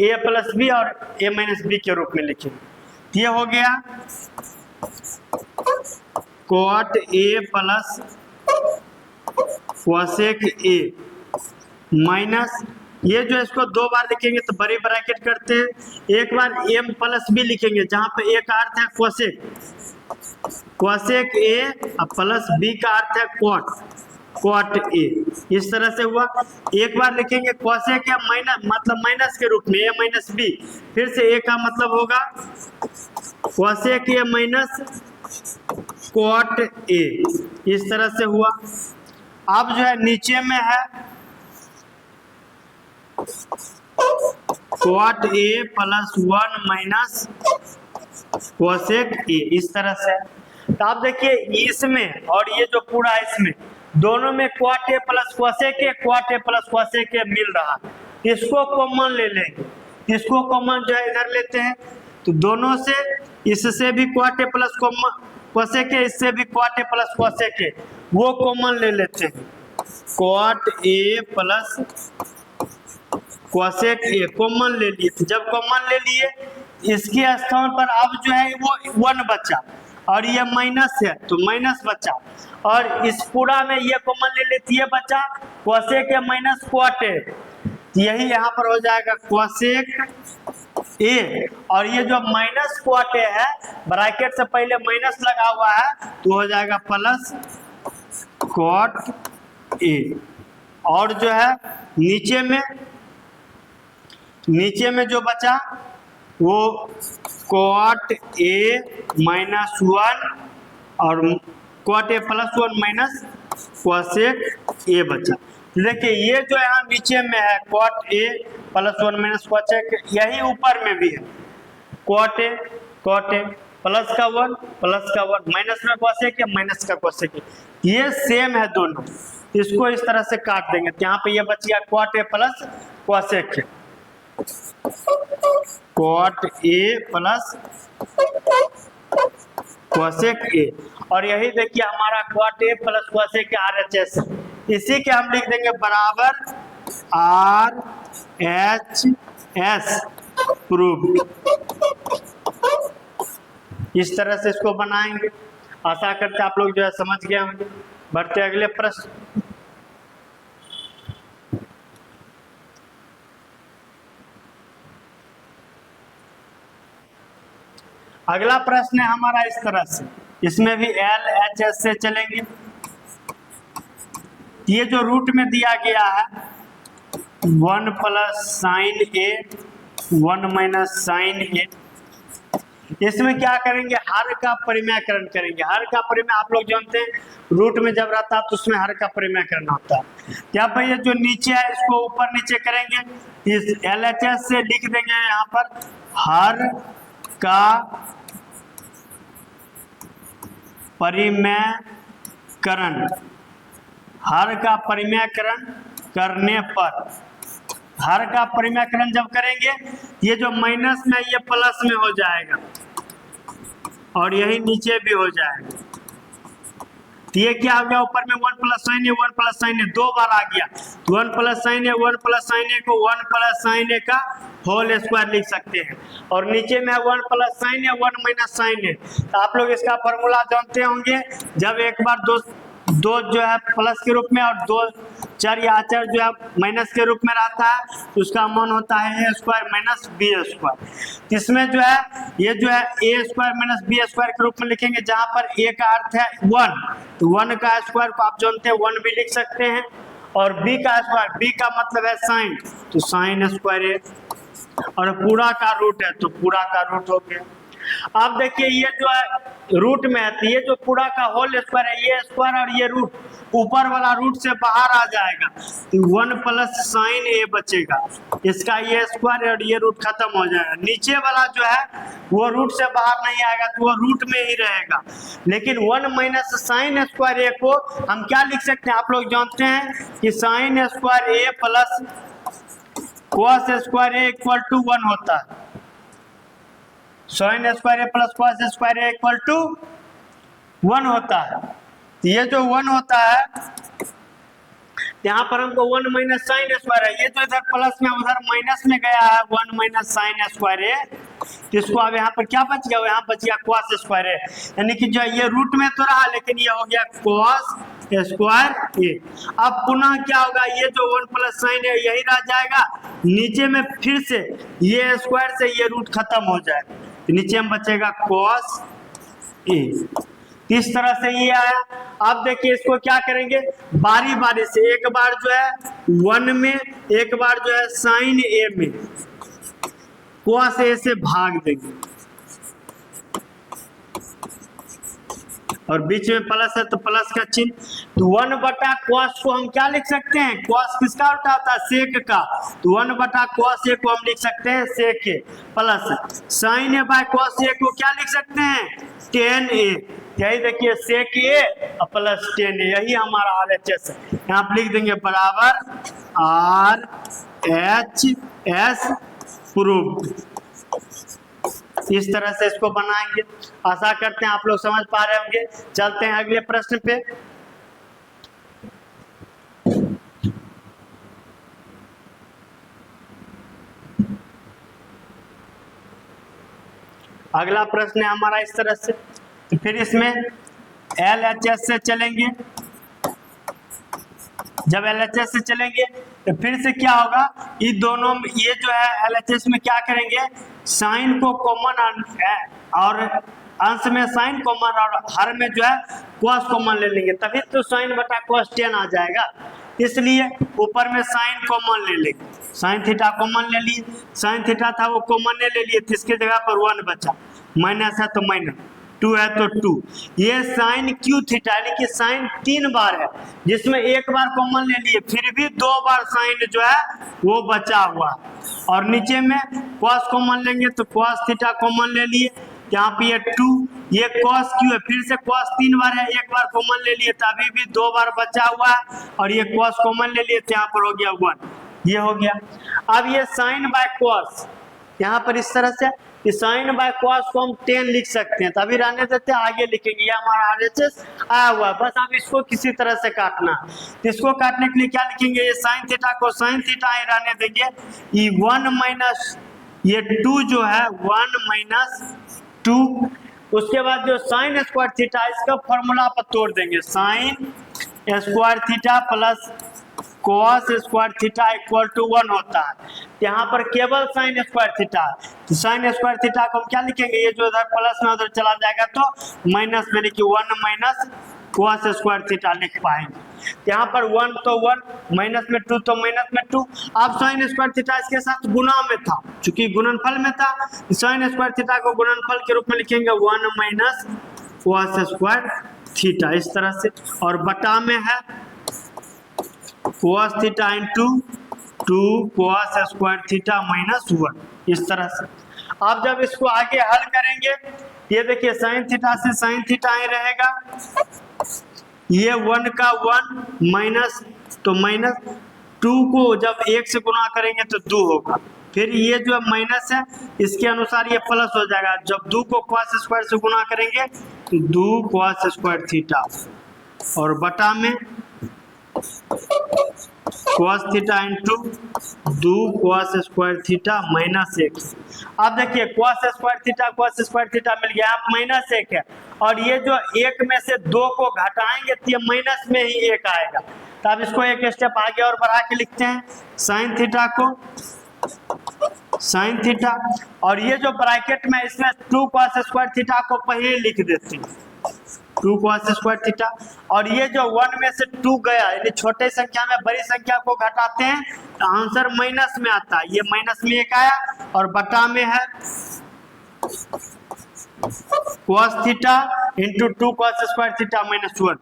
A: ए प्लस बी और ए माइनस बी के रूप में लिखेंगे। ये हो गया cot A plus cosec A minus, ये जो इसको दो बार लिखेंगे तो बड़ी ब्रैकेट करते हैं, एक बार एम प्लस बी लिखेंगे जहां पे ए का अर्थ है cosec, cosec A plus B का अर्थ है कॉट ए, इस तरह से हुआ। एक बार लिखेंगे कोसेक ए माइनस, मतलब माइनस के रूप में ए माइनस बी, फिर से ए का मतलब होगा cosec A minus cot A, इस तरह से हुआ। अब जो है नीचे में है cot A plus 1 minus cosec A, इस तरह से। तो आप देखिए इसमें और ये जो पूरा इसमें दोनों में cot A plus cosec A मिल रहा, इसको कॉमन ले लेंगे, इसको कॉमन जो है इधर लेते हैं, तो दोनों से इससे भी cot A plus cosec A, इससे भी cot A plus cosec A, वो कॉमन ले लेते हैं, cot A plus cosec A common ले लिए। तो जब कॉमन ले लिए इसके स्थान पर अब जो है वो 1 बचा और ये माइनस है तो माइनस बचा, और इस पूरा में ये कॉमन ले लेती है बचा cosec A minus cot A, यही यहाँ पर हो जाएगा कोसेक ए, और ये जो माइनस कॉट ए है ब्रैकेट से पहले माइनस लगा हुआ है तो हो जाएगा प्लस कॉट ए, और जो है नीचे में जो बचा वो कॉट ए माइनस 1 और cot A plus 1 minus cosec A बचा। देखिए ये जो यहाँ नीचे में है cot A plus 1 minus cosec, यही ऊपर में भी है कॉट ए प्लस का 1 माइनस का कोसेक ए माइनस का कोसेक ए, ये सेम है दोनों, इसको इस तरह से काट देंगे। तो यहाँ पे ये बच गया cot A plus cosec A, cot A plus cosec A, और यही देखिए हमारा cot A plus cosec RHS, इसी के हम लिख देंगे बराबर RHS प्रूफ। इस तरह से इसको बनाएंगे। आशा करते आप लोग जो है समझ गए होंगे। बढ़ते अगले प्रश्न। अगला प्रश्न है हमारा इस तरह से, इसमें भी LHS से चलेंगे। ये जो रूट में दिया गया है 1 plus sine A 1 minus sign ए, इसमें क्या करेंगे हर का परिमेयकरण करेंगे। हर का परिमेय आप लोग जानते हैं रूट में जब रहता है तो उसमें हर का परिमेयकरण होता है। यहाँ पर ये जो नीचे है इसको ऊपर नीचे करेंगे, इस LHS से लिख देंगे यहाँ पर हर का परिमेयकरण, हर का परिमेयकरण करने पर, हर का परिमेयकरण जब करेंगे ये जो माइनस में ये प्लस में हो जाएगा और यही नीचे भी हो जाएगा। तो ये क्या हो गया ऊपर में 1 plus sine A 1 plus sine ए 2 बार आ गया, 1 plus sine A 1 plus sine ए को 1 प्लस साइन ए का होल स्क्वायर लिख सकते हैं, और नीचे में है 1 plus sine A 1 minus sign ए। तो आप लोग इसका फॉर्मूला जानते होंगे, जब एक बार दो जो है प्लस के रूप में और 2 चर या अचर जो है माइनस के रूप में रहता है तो उसका मान होता है A square minus B square. इसमें जो है ये जो है A square minus B square के रूप में लिखेंगे, जहां पर ए का अर्थ है 1, तो 1 का स्क्वायर को आप जानते हैं 1 भी लिख सकते हैं, और बी का स्क्वायर, बी का मतलब है साइन, तो साइन स्क्वायर है, और पूरा का रूट है तो पूरा का रूट हो गया। अब देखिए ये जो है रूट में है तो ये जो पूरा का होल स्क्वायर है, ये स्क्वायर और ये रूट ऊपर वाला रूट से बाहर आ जाएगा, तो 1 प्लस साइन ए बचेगा, इसका ये स्क्वायर और ये रूट खत्म हो जाएगा। नीचे वाला जो है वो रूट से बाहर नहीं आएगा तो वो रूट में ही रहेगा, लेकिन 1 माइनस साइन स्क्वायर ए को हम क्या लिख सकते हैं, आप लोग जानते हैं कि sine square A plus cos square A equal to 1 होता है। Sine square A plus cos square A equal to 1 होता है। ये जो 1 होता है यहाँ पर हमको 1 माइनस साइन स्क्वायर है, ये तो इधर प्लस में उधर माइनस में गया है 1 माइनस साइन स्क्वायर है, तो इसको अब यहाँ पर क्या बच गया, यहाँ बच गया कॉस स्क्वायर है, यानी कि जो ये रूट में तो रहा लेकिन ये हो गया कॉस स्क्वायर ए। अब पुनः क्या होगा, ये जो 1 प्लस साइन है यही रह जाएगा, नीचे में फिर से ये स्क्वायर से ये रूट खत्म हो जाए, तो नीचे में बचेगा कॉस ए। इस तरह से ये आया। अब देखिए इसको क्या करेंगे, बारी बारी से, एक बार जो है 1 में, एक बार जो है साइन ए में, कॉस ए से भाग देंगे और बीच में प्लस है तो प्लस का चिन्ह, तो 1 बटा कॉस को हम क्या लिख सकते हैं, कॉस किसका उल्टा होता है, सेक का, तो 1 बटा कॉस ए को हम लिख सकते हैं sec A, plus sine A by cos A को क्या लिख सकते हैं, टेन ए। यही देखिए सेक ए प्लस टेन ए, यही हमारा RHS है। यहाँ पे लिख देंगे बराबर RHS प्रूव्ड। इस तरह से इसको बनाएंगे। आशा करते हैं आप लोग समझ पा रहे होंगे। चलते हैं अगले प्रश्न पे। अगला प्रश्न है हमारा इस तरह से, तो फिर इसमें LHS से चलेंगे। जब LHS से चलेंगे तो फिर से क्या होगा, ये दोनों, ये जो है LHS में क्या करेंगे, साइन को कॉमन और अंश में साइन कॉमन और हर में जो है कॉस कॉमन ले लेंगे, तभी तो साइन बटा कॉस 10 आ जाएगा। इसलिए ऊपर में साइन कॉमन ले लेंगे, साइन थीटा कॉमन ले लिए, साइन थीटा था वो कॉमन ले लिए, तो इसके जगह पर 1 बचा, माइनस है तो माइनस, 2 है तो 2। ये साइन क्यू थीटा यानी कि साइन 3 बार है, जिसमें एक बार कॉमन ले लिए, फिर भी 2 बार साइन जो है वो बचा हुआ, और नीचे में कॉस कॉमन लेंगे तो कॉस थीटा कॉमन ले लिए, यहाँ पे ये 2, ये कॉस क्यू है, फिर से कॉस 3 बार है, एक बार कॉमन ले लिए तो अभी भी 2 बार बचा हुआ है, और ये कॉस कॉमन ले लिए तो यहाँ पर हो गया 1, ये हो गया। अब ये साइन बाय कॉस, यहाँ पर इस तरह से साइन बाय कॉस को हम 10 लिख सकते हैं, तभी रहने देते हैं, आगे लिखेंगे। ये हमारा RHS आया हुआ है, बस अब इसको किसी तरह से काटना। इसको काटने के लिए क्या लिखेंगे, ये साइन थीटा को साइन थीटा ही रहने देंगे, ये 1 माइनस ये 2 जो है 1 माइनस 2, उसके बाद जो साइन स्क्वायर थीटा इसका फॉर्मूला पर तोड़ देंगे, sine square theta plus cos square theta equal to 1 होता है। यहाँ पर केवल साइन स्क्वायर थीटा, तो साइन स्क्वायर थीटा को हम क्या लिखेंगे, ये जो इधर प्लस में उधर चला जाएगा तो माइनस में, कि 1 माइनस कॉस स्क्वायर थीटा लिख पाएंगे। यहाँ पर 1 तो 1, माइनस में 2 तो माइनस में 2। अब साइन स्क्वायर थीटा इसके साथ गुणा में था, चूंकि गुणनफल में था, साइन स्क्वायर थीटा को गुणनफल के रूप में लिखेंगे 1 माइनस कॉस स्क्वायर थीटा, इस तरह से, और बटा में है cos theta into 2 cos square theta minus 1, इस तरह से। अब जब इसको आगे हल करेंगे, ये देखिए साइन थीटा से साइन थीटा ही रहेगा, ये 1 का 1 माइनस तो माइनस, 2 को जब 1 से गुणा करेंगे तो 2 होगा, फिर ये जो माइनस है इसके अनुसार ये प्लस हो जाएगा, जब 2 को cos स्क्वायर से गुणा करेंगे तो 2 cos स्क्वायर थीटा, और बटा में cos theta into 2 cos square theta minus 1। अब देखिए cos स्क्वायर थीटा मिल गया, आप माइनस 1 है, और ये जो 1 में से 2 को घटाएंगे तो ये माइनस में ही 1 आएगा, तो अब इसको एक स्टेप आगे और बढ़ा के लिखते हैं, साइन थीटा को साइन थीटा, और ये जो ब्रैकेट में इसमें 2 cos स्क्वायर थीटा को पहले लिख देते हैं, 2 cos स्क्वायर थीटा, और ये जो 1 में से 2 गया, यानी छोटे संख्या में बड़ी संख्या को घटाते हैं तो आंसर माइनस में आता है, ये माइनस में 1 आया, और बटा में है cos theta into 2 cos square theta minus 1,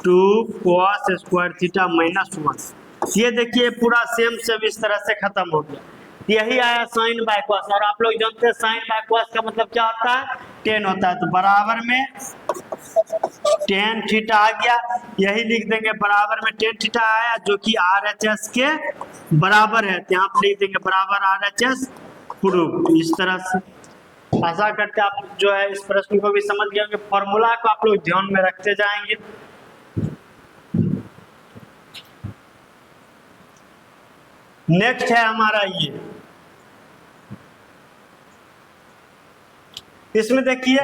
A: 2 cos square theta minus 1। ये देखिए पूरा सेम इस तरह से खत्म हो गया। यही आया साइन बाय कॉस, और आप लोग जानते हैं साइन बाय कॉस का मतलब क्या होता है, 10 होता है, तो बराबर में tan थीटा आ गया, यही लिख देंगे, बराबर में tan थीटा आया जो कि RHS के बराबर है, तो यहाँ पे लिख देंगे बराबर RHS प्रूफ, इस तरह से। आशा करते हैं आप जो है इस प्रश्न को भी समझ गए होंगे। फॉर्मूला को आप लोग ध्यान में रखते जाएंगे। नेक्स्ट है हमारा ये, इसमें देखिए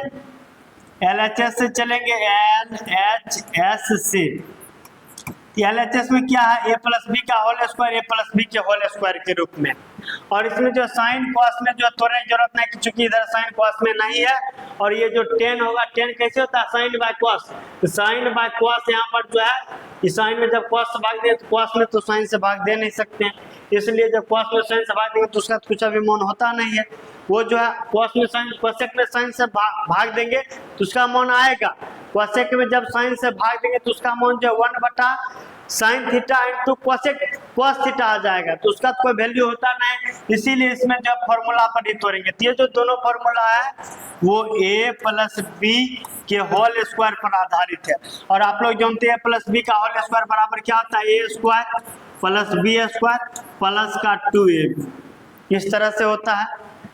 A: LHS से चलेंगे, LHS से। LHS में क्या है, a प्लस बी का whole square a plus b के होल स्क्वायर के रूप में। और इसमें जो साइन कॉस में जो थोड़ा जरूरत नहीं, क्योंकि इधर साइन कॉस में नहीं है। और ये जो टेन होगा, टेन कैसे होता है, साइन बाय कॉस। तो साइन बाय कॉस यहाँ पर जो है, इस साइन में जब कॉस से भाग दें तो कॉस में तो साइन से भाग दे नहीं सकते हैं, इसलिए जब कॉस में साइन से भाग देंगे तो उसका कुछ अभिमान होता नहीं है। वो जो है कॉस में साइन, कोसेक में साइन से भाग देंगे तो उसका मान आएगा। कोसेक में जब साइन से भाग देंगे तो उसका मान जो 1/sin theta into cosec cos theta आ जाएगा, तो उसका कोई वैल्यू होता नहीं। इसीलिए इसमें जब फॉर्मूला पर ही तोड़ेंगे, तो ये जो दोनों फॉर्मूला है वो a प्लस बी के होल स्क्वायर पर आधारित है। और आप लोग जानते हैं प्लस बी का होल स्क्वायर बराबर क्या होता है, a square plus B square plus का 2ab, इस तरह से होता है।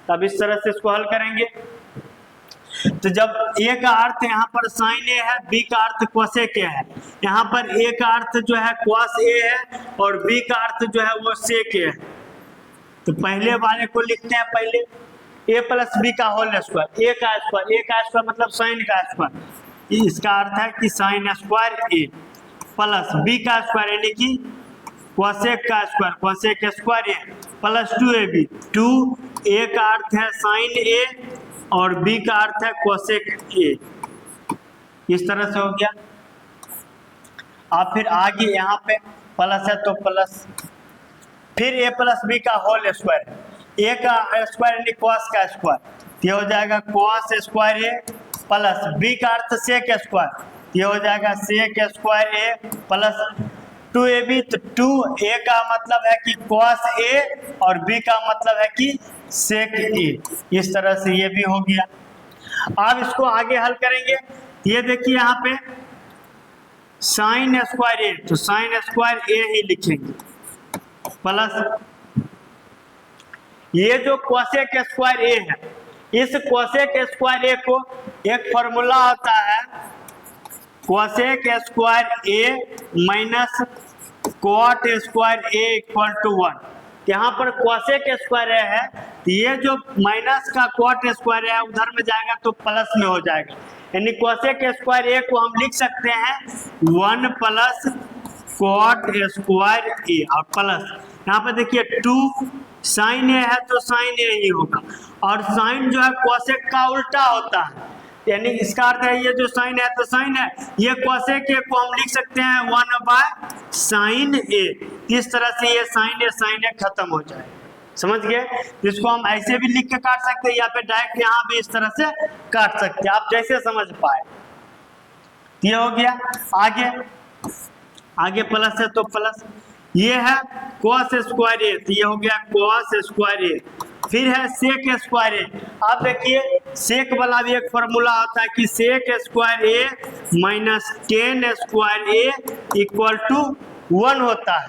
A: तब इस तरह से इसको हल करेंगे। तो जब a का अर्थ यहाँ पर साइन a है, b का अर्थ कोसेक a है, यहाँ पर a का अर्थ जो है कॉस a है और b का अर्थ जो है वो सेक a है। तो पहले वाले को लिखते हैं, पहले a प्लस बी का होल स्क्वायर, a का स्क्वायर मतलब साइन का स्क्वायर, इसका अर्थ है कि sine square a plus b का स्क्वायर यानी कि कोसेक का square, cosec square a plus 2ab, 2a का अर्थ है साइन a और b का अर्थ है कोसेक a। इस तरह से हो गया। अब फिर आगे यहाँ पे प्लस है तो प्लस, फिर a प्लस बी का होल स्क्वायर, a का स्क्वायर यानी कॉस का स्क्वायर, ये हो जाएगा cos square a plus b का अर्थ सेक स्क्वायर, ये हो जाएगा सेक स्क्वायर a प्लस 2ab। तो 2a का मतलब है कि कॉस a और b का मतलब है कि सेक a। इस तरह से ये भी हो गया। अब इसको आगे हल करेंगे। ये देखिए यहाँ पे साइन स्क्वायर a, तो साइन स्क्वायर a ही लिखेंगे प्लस ये जो कोसेक स्क्वायर a है, इस कोसेक स्क्वायर a को एक फॉर्मूला होता है cosec square a minus cot square a equal to 1। यहाँ पर कोसेक स्क्वायर है, तो ये जो माइनस का कॉट स्क्वायर है उधर में जाएगा तो प्लस में हो जाएगा, यानी कोसेक स्क्वायर a को हम लिख सकते हैं 1 प्लस कॉट स्क्वायर a और प्लस यहाँ पे देखिए 2 साइन a है तो साइन a ही होगा। और साइन जो है कोसेक का उल्टा होता है, यानी इसका अर्थ है ये जो साइन है तो साइन है, ये कोसेक a को हम लिख सकते हैं 1/sin a। इस तरह से ये साइन a खत्म हो जाए, समझ गए। इसको हम ऐसे भी लिख के काट सकते हैं या फिर डायरेक्ट यहाँ भी इस तरह से काट सकते हैं, आप जैसे समझ पाए। ये हो गया। आगे प्लस है तो प्लस, ये है कॉस स्क्वायर a, तो ये हो गया कॉस स्क्वायर a। फिर है सेक स्क्वायर a। आप देखिए सेक वाला भी एक फॉर्मूला होता है कि sec square a minus tan square a equal to 1 होता है।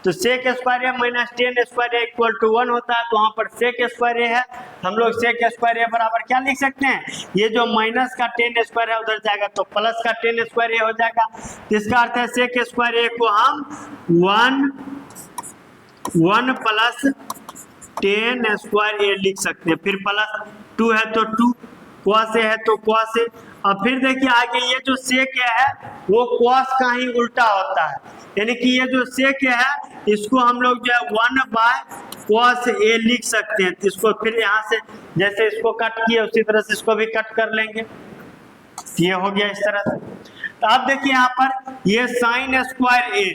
A: तो sec square a minus tan square a equal to 1 होता है, तो वहाँ पर सेक स्क्वायर a है, हम लोग सेक स्क्वायर a बराबर क्या लिख सकते हैं, ये जो माइनस का टेन स्क्वायर है उधर जाएगा तो प्लस का टेन स्क्वायर a हो जाएगा। इसका अर्थ है सेक स्क्वायर a को हम 1 प्लस टेन स्क्वायर a लिख सकते हैं। फिर प्लस 2 है तो 2, कॉस a है तो कॉस a। अब फिर देखिए आगे ये जो सेक a है वो कॉस का ही उल्टा होता है, यानी कि ये जो सेक a है इसको हम लोग जो है 1/cos a लिख सकते हैं। इसको फिर यहाँ से जैसे इसको कट किए उसी तरह से इसको भी कट कर लेंगे, ये हो गया इस तरह से। तो आप देखिए यहाँ पर ये साइन स्क्वायर a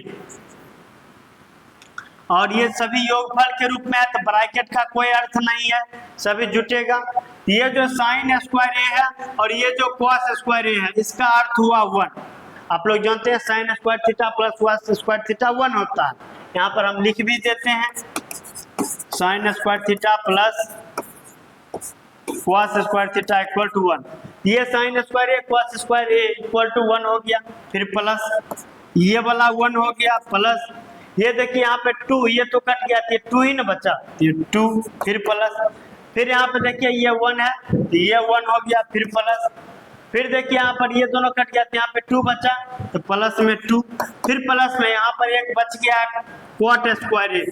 A: और ये सभी योगफल के रूप में है, तो ब्रैकेट का कोई अर्थ नहीं है, सभी जुटेगा। ये जो साइन स्क्वायर a है और ये जो कॉस स्क्वायर a है, इसका अर्थ हुआ 1। आप लोग जानते हैं sine square theta plus cos square theta 1 होता है। यहाँ पर हम लिख भी देते हैं sine square theta plus cos square theta equal to 1। ये sine square a cos square a equal to 1 हो गया। फिर प्लस ये वाला 1 हो गया, प्लस ये देखिए यहाँ पे 2, ये तो कट गया, 2 ही ना बचा, ये 2, फिर प्लस फिर यहाँ पे देखिए ये 1 है तो ये 1 हो गया, फिर प्लस, फिर देखिए यहाँ पर ये दोनों कट गया तो यहाँ पे 2 बचा तो प्लस में 2, फिर प्लस में यहाँ पर एक बच गया है क्वाट स्क्वायर ए,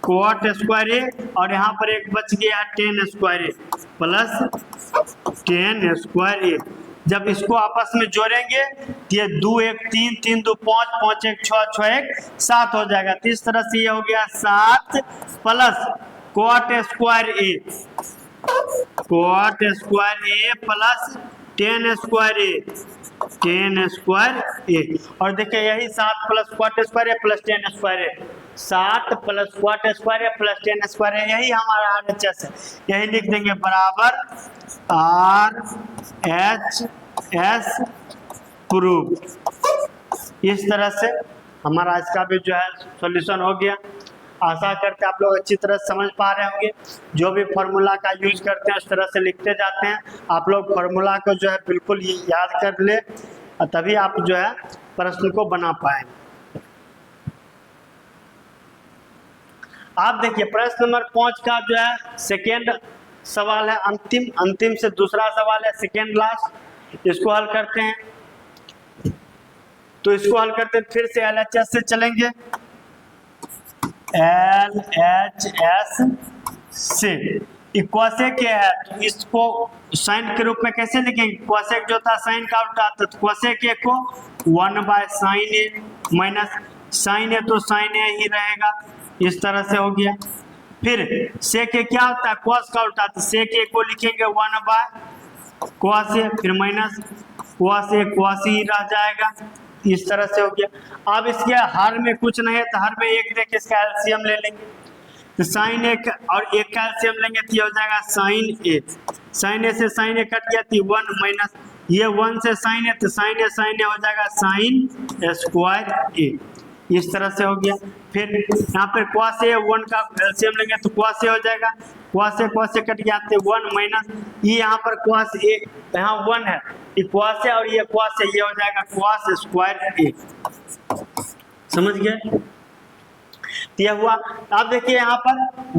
A: क्वाट स्क्वायर ए, और यहाँ पर एक बच गया है 10 स्क्वायर ए प्लस 10 स्क्वायर ए। जब इसको आपस में जोड़ेंगे तो ये 2 1 3 3 2 5 5 1 6 6 1 7 हो जाएगा। तो इस तरह से ये हो गया 7 plus cot square A, क्वाट square A plus 10 square A, 10 square A. और देखिए यही 7 plus cot square A plus 10 square A, 7 plus cot square A plus 10 square ए, यही हमारा RHS है। यही लिख देंगे बराबर RHS प्रूफ। इस तरह से हमारा इसका भी जो है सॉल्यूशन हो गया। आशा करते हैं आप लोग अच्छी तरह समझ पा रहे होंगे। जो भी फार्मूला का यूज करते हैं उस तरह से लिखते जाते हैं। आप लोग फार्मूला को जो है बिल्कुल याद कर ले, तभी आप जो है प्रश्न को बना पाएंगे। आप देखिए प्रश्न नंबर 5 का जो है सेकेंड सवाल है, अंतिम से दूसरा सवाल है, सेकेंड लास्ट। इसको हल करते हैं, तो इसको हल करते हैं फिर से LHS से चलेंगे, LHS से। कोसेक क्या है तो इसको साइन के रूप में कैसे लिखेंगे, कोसेक जो था साइन का उल्टा था, तो कोसेक ए को 1/sin ए माइनस साइन ए तो साइन ए ही रहेगा। इस तरह से हो गया। फिर सेक ए क्या होता है, कॉस का उल्टा, तो सेक ए को लिखेंगे 1/cos ए, फिर माइनस cos ए, cos ही रह जाएगा। इस तरह से हो गया। अब इसके हर में कुछ नहीं है तो हर में एक देख इसका एलसीएम ले लेंगे, तो साइन ए और एक का एलसीएम लेंगे तो ये हो जाएगा साइन ए, साइन ए से साइन ए कट गया तो 1 माइनस ये 1 से साइन ए, तो साइन ए हो जाएगा साइन स्क्वायर ए। इस तरह से हो गया। फिर यहाँ पर cos ए 1 का एलसीएम लेंगे तो cos ए हो जाएगा, cos ए कट गया तो 1 माइनस ये यहाँ पर cos ए यहाँ 1 है, ये cos ए और ये cos ए, ये हो जाएगा cos स्क्वायर ए। समझ गए? तो यह हुआ। अब देखिए यहाँ पर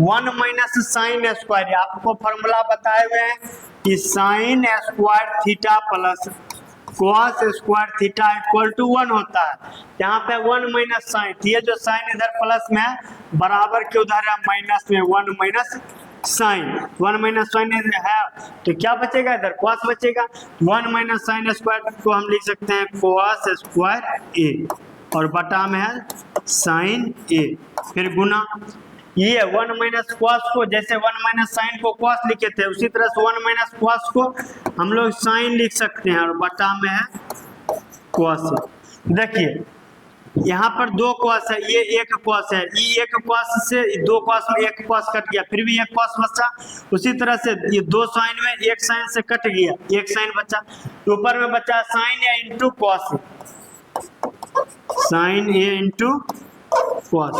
A: 1 माइनस साइन स्क्वायर है, आपको फॉर्मूला बताए हुए हैं कि sine square theta plus cos square theta equal to 1 होता है। यहाँ पे 1 माइनस साइन, ये जो साइन इधर प्लस में है बराबर के उधर है माइनस में, 1 माइनस साइन, 1 माइनस साइन है तो क्या बचेगा, इधर cos बचेगा। 1 माइनस साइन स्क्वायर को हम लिख सकते हैं cos स्क्वायर ए और बटा में है साइन ए, फिर गुना ये 1 माइनस cos को, जैसे 1 माइनस साइन को cos लिखे थे उसी तरह से 1 माइनस cos को हम लोग साइन लिख सकते हैं और बटा में है cos। देखिए यहाँ पर 2 cos है, ये 1 cos है, ये 1 cos से 2 cos में 1 cos कट गया, फिर भी 1 cos बचा। उसी तरह से ये 2 साइन में 1 साइन से कट गया, 1 साइन बचा, ऊपर में बचा साइन ए इंटू cos, साइन ए इंटू cos।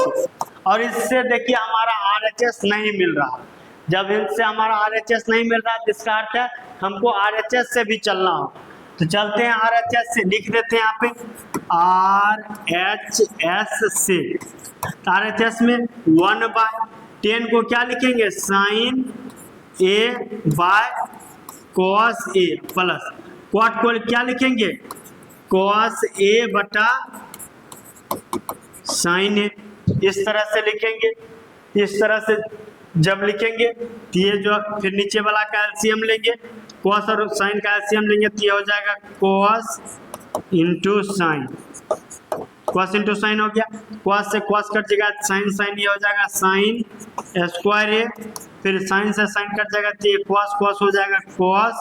A: और इससे देखिए हमारा RHS नहीं मिल रहा। जब इनसे हमारा RHS नहीं मिल रहा जिसका अर्थ है हमको RHS से भी चलना हो, तो चलते हैं RHS से, लिख देते हैं यहाँ पे RHS से। RHS में 1/10 को क्या लिखेंगे, sign A bye cos A plus क्वाट को क्या लिखेंगे, cos ए बटा साइन ए। इस तरह से लिखेंगे। इस तरह से जब लिखेंगे तो ये जो फिर नीचे वाला का एलसीएम लेंगे, cos और साइन का एलसीएम लेंगे तो ये हो जाएगा cos into sine, cos into sine हो गया, cos से cos कट जाएगा, साइन साइन ये हो जाएगा साइन स्क्वायर ए, फिर साइन से साइन कट जाएगा तो ये cos हो जाएगा cos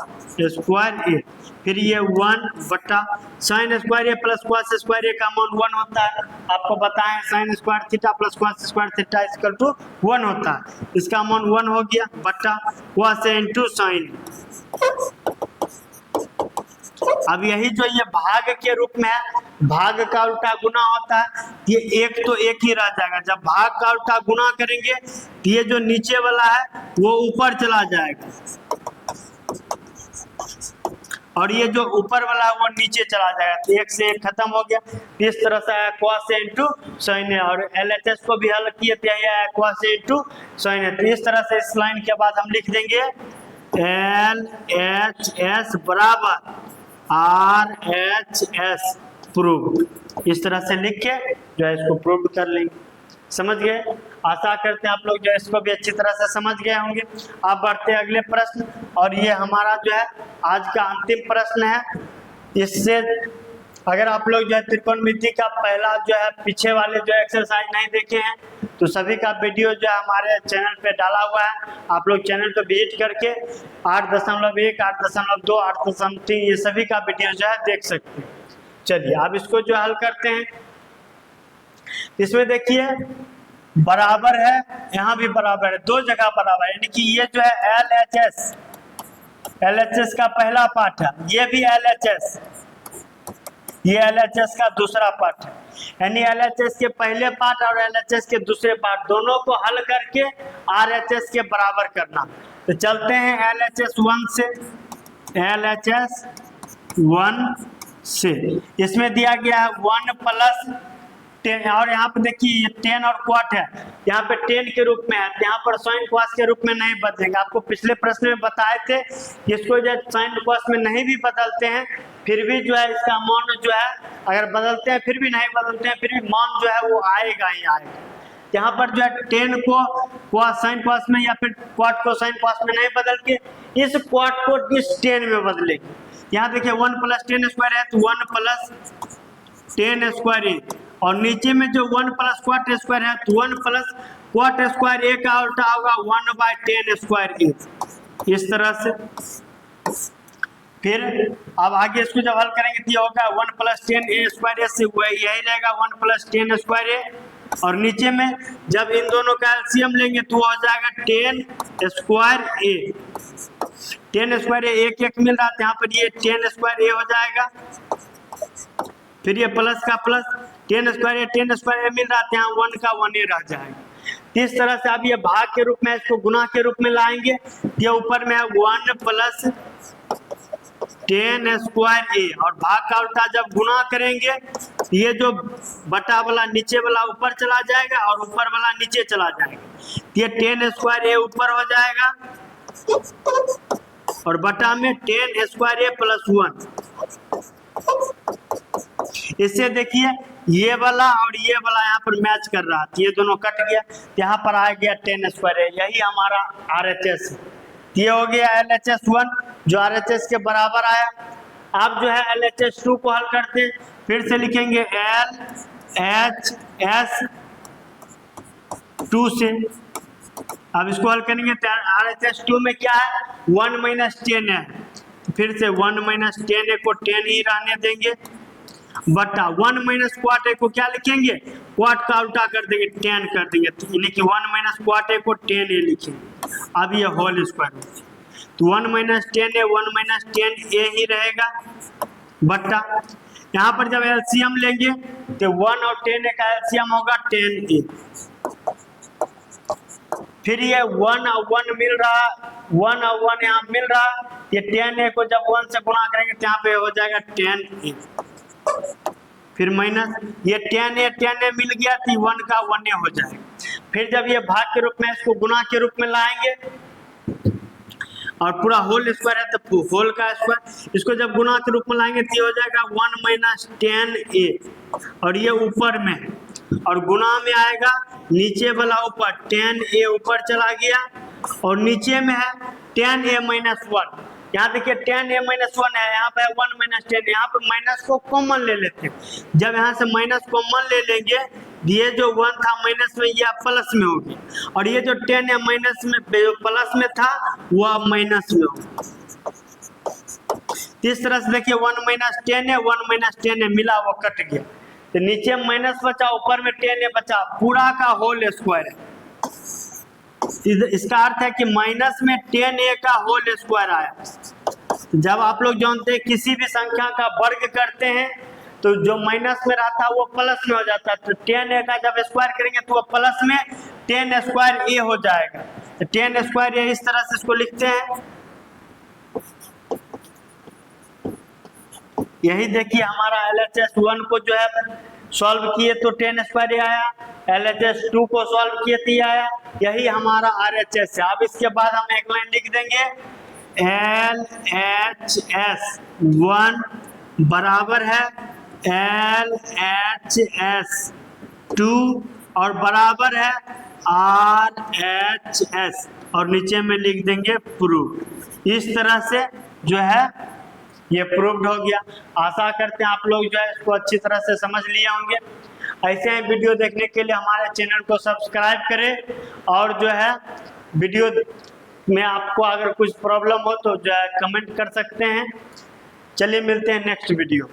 A: स्क्वायर ए, फिर ये 1 बटा sine square A plus cos square A का मान 1 होता है। आपको बताएं sine square theta plus cos square theta equal to 1 होता है, इसका मान 1 हो गया बटा cos इंटू साइन। अब यही जो ये भाग के रूप में है, भाग का उल्टा गुना होता है, ये एक तो एक ही रह जाएगा। जब भाग का उल्टा गुना करेंगे तो ये जो नीचे वाला है वो ऊपर चला जाएगा और ये जो ऊपर वाला है वो नीचे चला जाएगा, तो एक से एक खत्म हो गया। तो इस तरह से cos A into sin A, और LHS को भी हल किए थे, ये cos A into sin A। तो इस तरह से इस लाइन के बाद हम लिख देंगे LHS बराबर RHS प्रूव। इस तरह से लिख के जो है इसको प्रूव कर लेंगे। समझ गए? आशा करते हैं आप लोग जो है इसको भी अच्छी तरह से समझ गए होंगे। अब बढ़ते हैं अगले प्रश्न, और ये हमारा जो है आज का अंतिम प्रश्न है। इससे अगर आप लोग जो है त्रिकोणमिति का पहला जो है पीछे वाले जो एक्सरसाइज नहीं देखे हैं, तो सभी का वीडियो जो है हमारे चैनल पे डाला हुआ है, आप लोग चैनल पे विजिट करके 8.1, 8.2, 8.3 ये सभी का वीडियो जो है देख सकते हैं। चलिए अब इसको जो हल करते हैं। इसमें देखिए बराबर है, यहाँ भी बराबर है, दो जगह बराबर है, यानी कि ये जो है LHS का पहला पार्ट है, ये भी LHS, ये LHS का दूसरा पार्ट है, यानी LHS के पहले पार्ट और LHS के दूसरे पार्ट दोनों को हल करके RHS के बराबर करना। तो चलते हैं LHS 1 से, LHS 1 से इसमें दिया गया है 1 प्लस 10, और यहाँ पे देखिए 10 और क्वाट है, यहाँ पे 10 के रूप में है, यहाँ पर साइन क्वास के रूप में नहीं बदलेंगे। आपको पिछले प्रश्न में बताए थे कि इसको जो साइन क्वास में नहीं भी बदलते हैं, फिर भी जो है इसका मान जो है अगर बदलते हैं फिर भी नहीं बदलते हैं, फिर भी मान जो है वो आएगा ही आएगा। यहाँ पर जो है 10 को साइन क्वास में या फिर क्वाट को साइन क्वास में नहीं बदल के इस क्वाट को इस 10 में बदलेंगे। यहाँ देखिए 1 प्लस 10 स्क्वायर है, तो 1 प्लस 10 स्क्वायर है, और नीचे में जो 1 प्लस क्वाट स्क्वायर है, तो 1 प्लस क्वाट स्क्वायर ए का उल्टा होगा 1/10 स्क्वायर ए। इस तरह से फिर अब आगे इसको जब हल करेंगे तो ये होगा 1 प्लस 10 ए स्क्वायर ए से यही रहेगा 1 प्लस 10 स्क्वायर ए, और नीचे में जब इन दोनों का एलसीएम लेंगे तो हो जाएगा 10 स्क्वायर ए। 10 स्क्वायर ए एक एक मिल रहा था, यहाँ पर ये 10 स्क्वायर ए हो जाएगा, फिर ये प्लस का प्लस 10 स्क्वायर ए मिल रहा था, यहाँ 1 का 1 ए रह जाएगा। इस तरह से अब ये भाग के रूप में इसको गुना के रूप में लाएंगे, ये ऊपर में है 1 प्लस 10 स्क्वायर ए, और भाग का उल्टा जब गुना करेंगे ये जो बटा वाला नीचे वाला ऊपर चला जाएगा और ऊपर वाला नीचे चला जाएगा। ये 10 स्क्वायर ए ऊपर हो जाएगा और बटा में 10 स्क्वायर ए प्लस 1। इससे देखिए ये वाला और ये वाला यहाँ पर मैच कर रहा था, ये दोनों कट गया, यहाँ पर आ गया 10 स्क्वायर ए, यही हमारा RHS है। ये हो गया LHS 1 जो RHS के बराबर आया। आप जो है LHS 2 को हल करते हैं, फिर से लिखेंगे LHS 2 से। अब इसको हल करेंगे तो RHS 2 में क्या है 1 माइनस 10 है, फिर से 1 माइनस 10 ए को 10 ही रहने देंगे, बटा 1 माइनस क्वाट ए को क्या लिखेंगे क्वाट का उल्टा कर देंगे 10 कर देंगे, यानी कि 1 माइनस क्वाट ए को 10 ए लिखेंगे। अब ये होल स्क्वायर, तो 1 माइनस 10 ए 1 माइनस 10 ए ही रहेगा, बटा यहाँ पर जब एलसीएम लेंगे तो 1 और 10 ए का एलसीएम होगा 10 ए, फिर ये 1 और 1 मिल रहा, 1 और 1 यहाँ मिल रहा, ये 10 ए को जब 1 से गुणा करेंगे तो यहाँ पे हो जाएगा 10 ए, फिर माइनस ये 10 ए मिल गया तो 1 का 1 ए हो जाएगा। फिर जब ये भाग के रूप में इसको गुना के रूप में लाएंगे और पूरा होल स्क्वायर है तो होल का स्क्वायर, इसको जब गुना के रूप में लाएंगे तो ये हो जाएगा 1 माइनस 10 ए, और ये ऊपर में और गुना में आएगा नीचे वाला ऊपर 10 ए ऊपर चला गया और नीचे में है 10 ए माइनस 1। यहाँ देखिए 10 ए माइनस 1 है, यहाँ पे 1 माइनस 10, यहाँ पे माइनस को कॉमन ले लेते हैं। जब यहाँ से माइनस कॉमन ले लेंगे ये जो 1 था माइनस में ये प्लस में होगी, और ये जो 10 ए माइनस में प्लस में था वह माइनस में होगा। इस तरह से देखिए 1 माइनस 10 ए 1 माइनस 10 ए मिला वो कट गया, तो नीचे माइनस बचा ऊपर में 10 ए बचा, पूरा का होल स्क्वायर है। इसका अर्थ है कि माइनस में 10 ए का होल स्क्वायर आया। जब आप लोग जानते हैं किसी भी संख्या का वर्ग करते हैं तो जो माइनस में रहता है वो प्लस में हो जाता है, तो 10 ए का जब स्क्वायर करेंगे तो वो प्लस में 10 स्क्वायर ए हो जाएगा। तो 10 स्क्वायर ए इस तरह से इसको लिखते हैं, यही देखिए हमारा LHS 1 को जो है सॉल्व किए तो 10 स्क्वायर आया, LHS 2 को सॉल्व किए तो ये आया, यही हमारा RHS है। अब इसके बाद हम एक लाइन लिख देंगे LHS 1 बराबर है LHS 2 और बराबर है RHS और नीचे में लिख देंगे प्रूव। इस तरह से जो है ये प्रूव्ड हो गया। आशा करते हैं आप लोग जो है इसको अच्छी तरह से समझ लिए होंगे। ऐसे ही वीडियो देखने के लिए हमारे चैनल को सब्सक्राइब करें और जो है वीडियो में आपको अगर कुछ प्रॉब्लम हो तो जो है कमेंट कर सकते हैं। चलिए मिलते हैं नेक्स्ट वीडियो।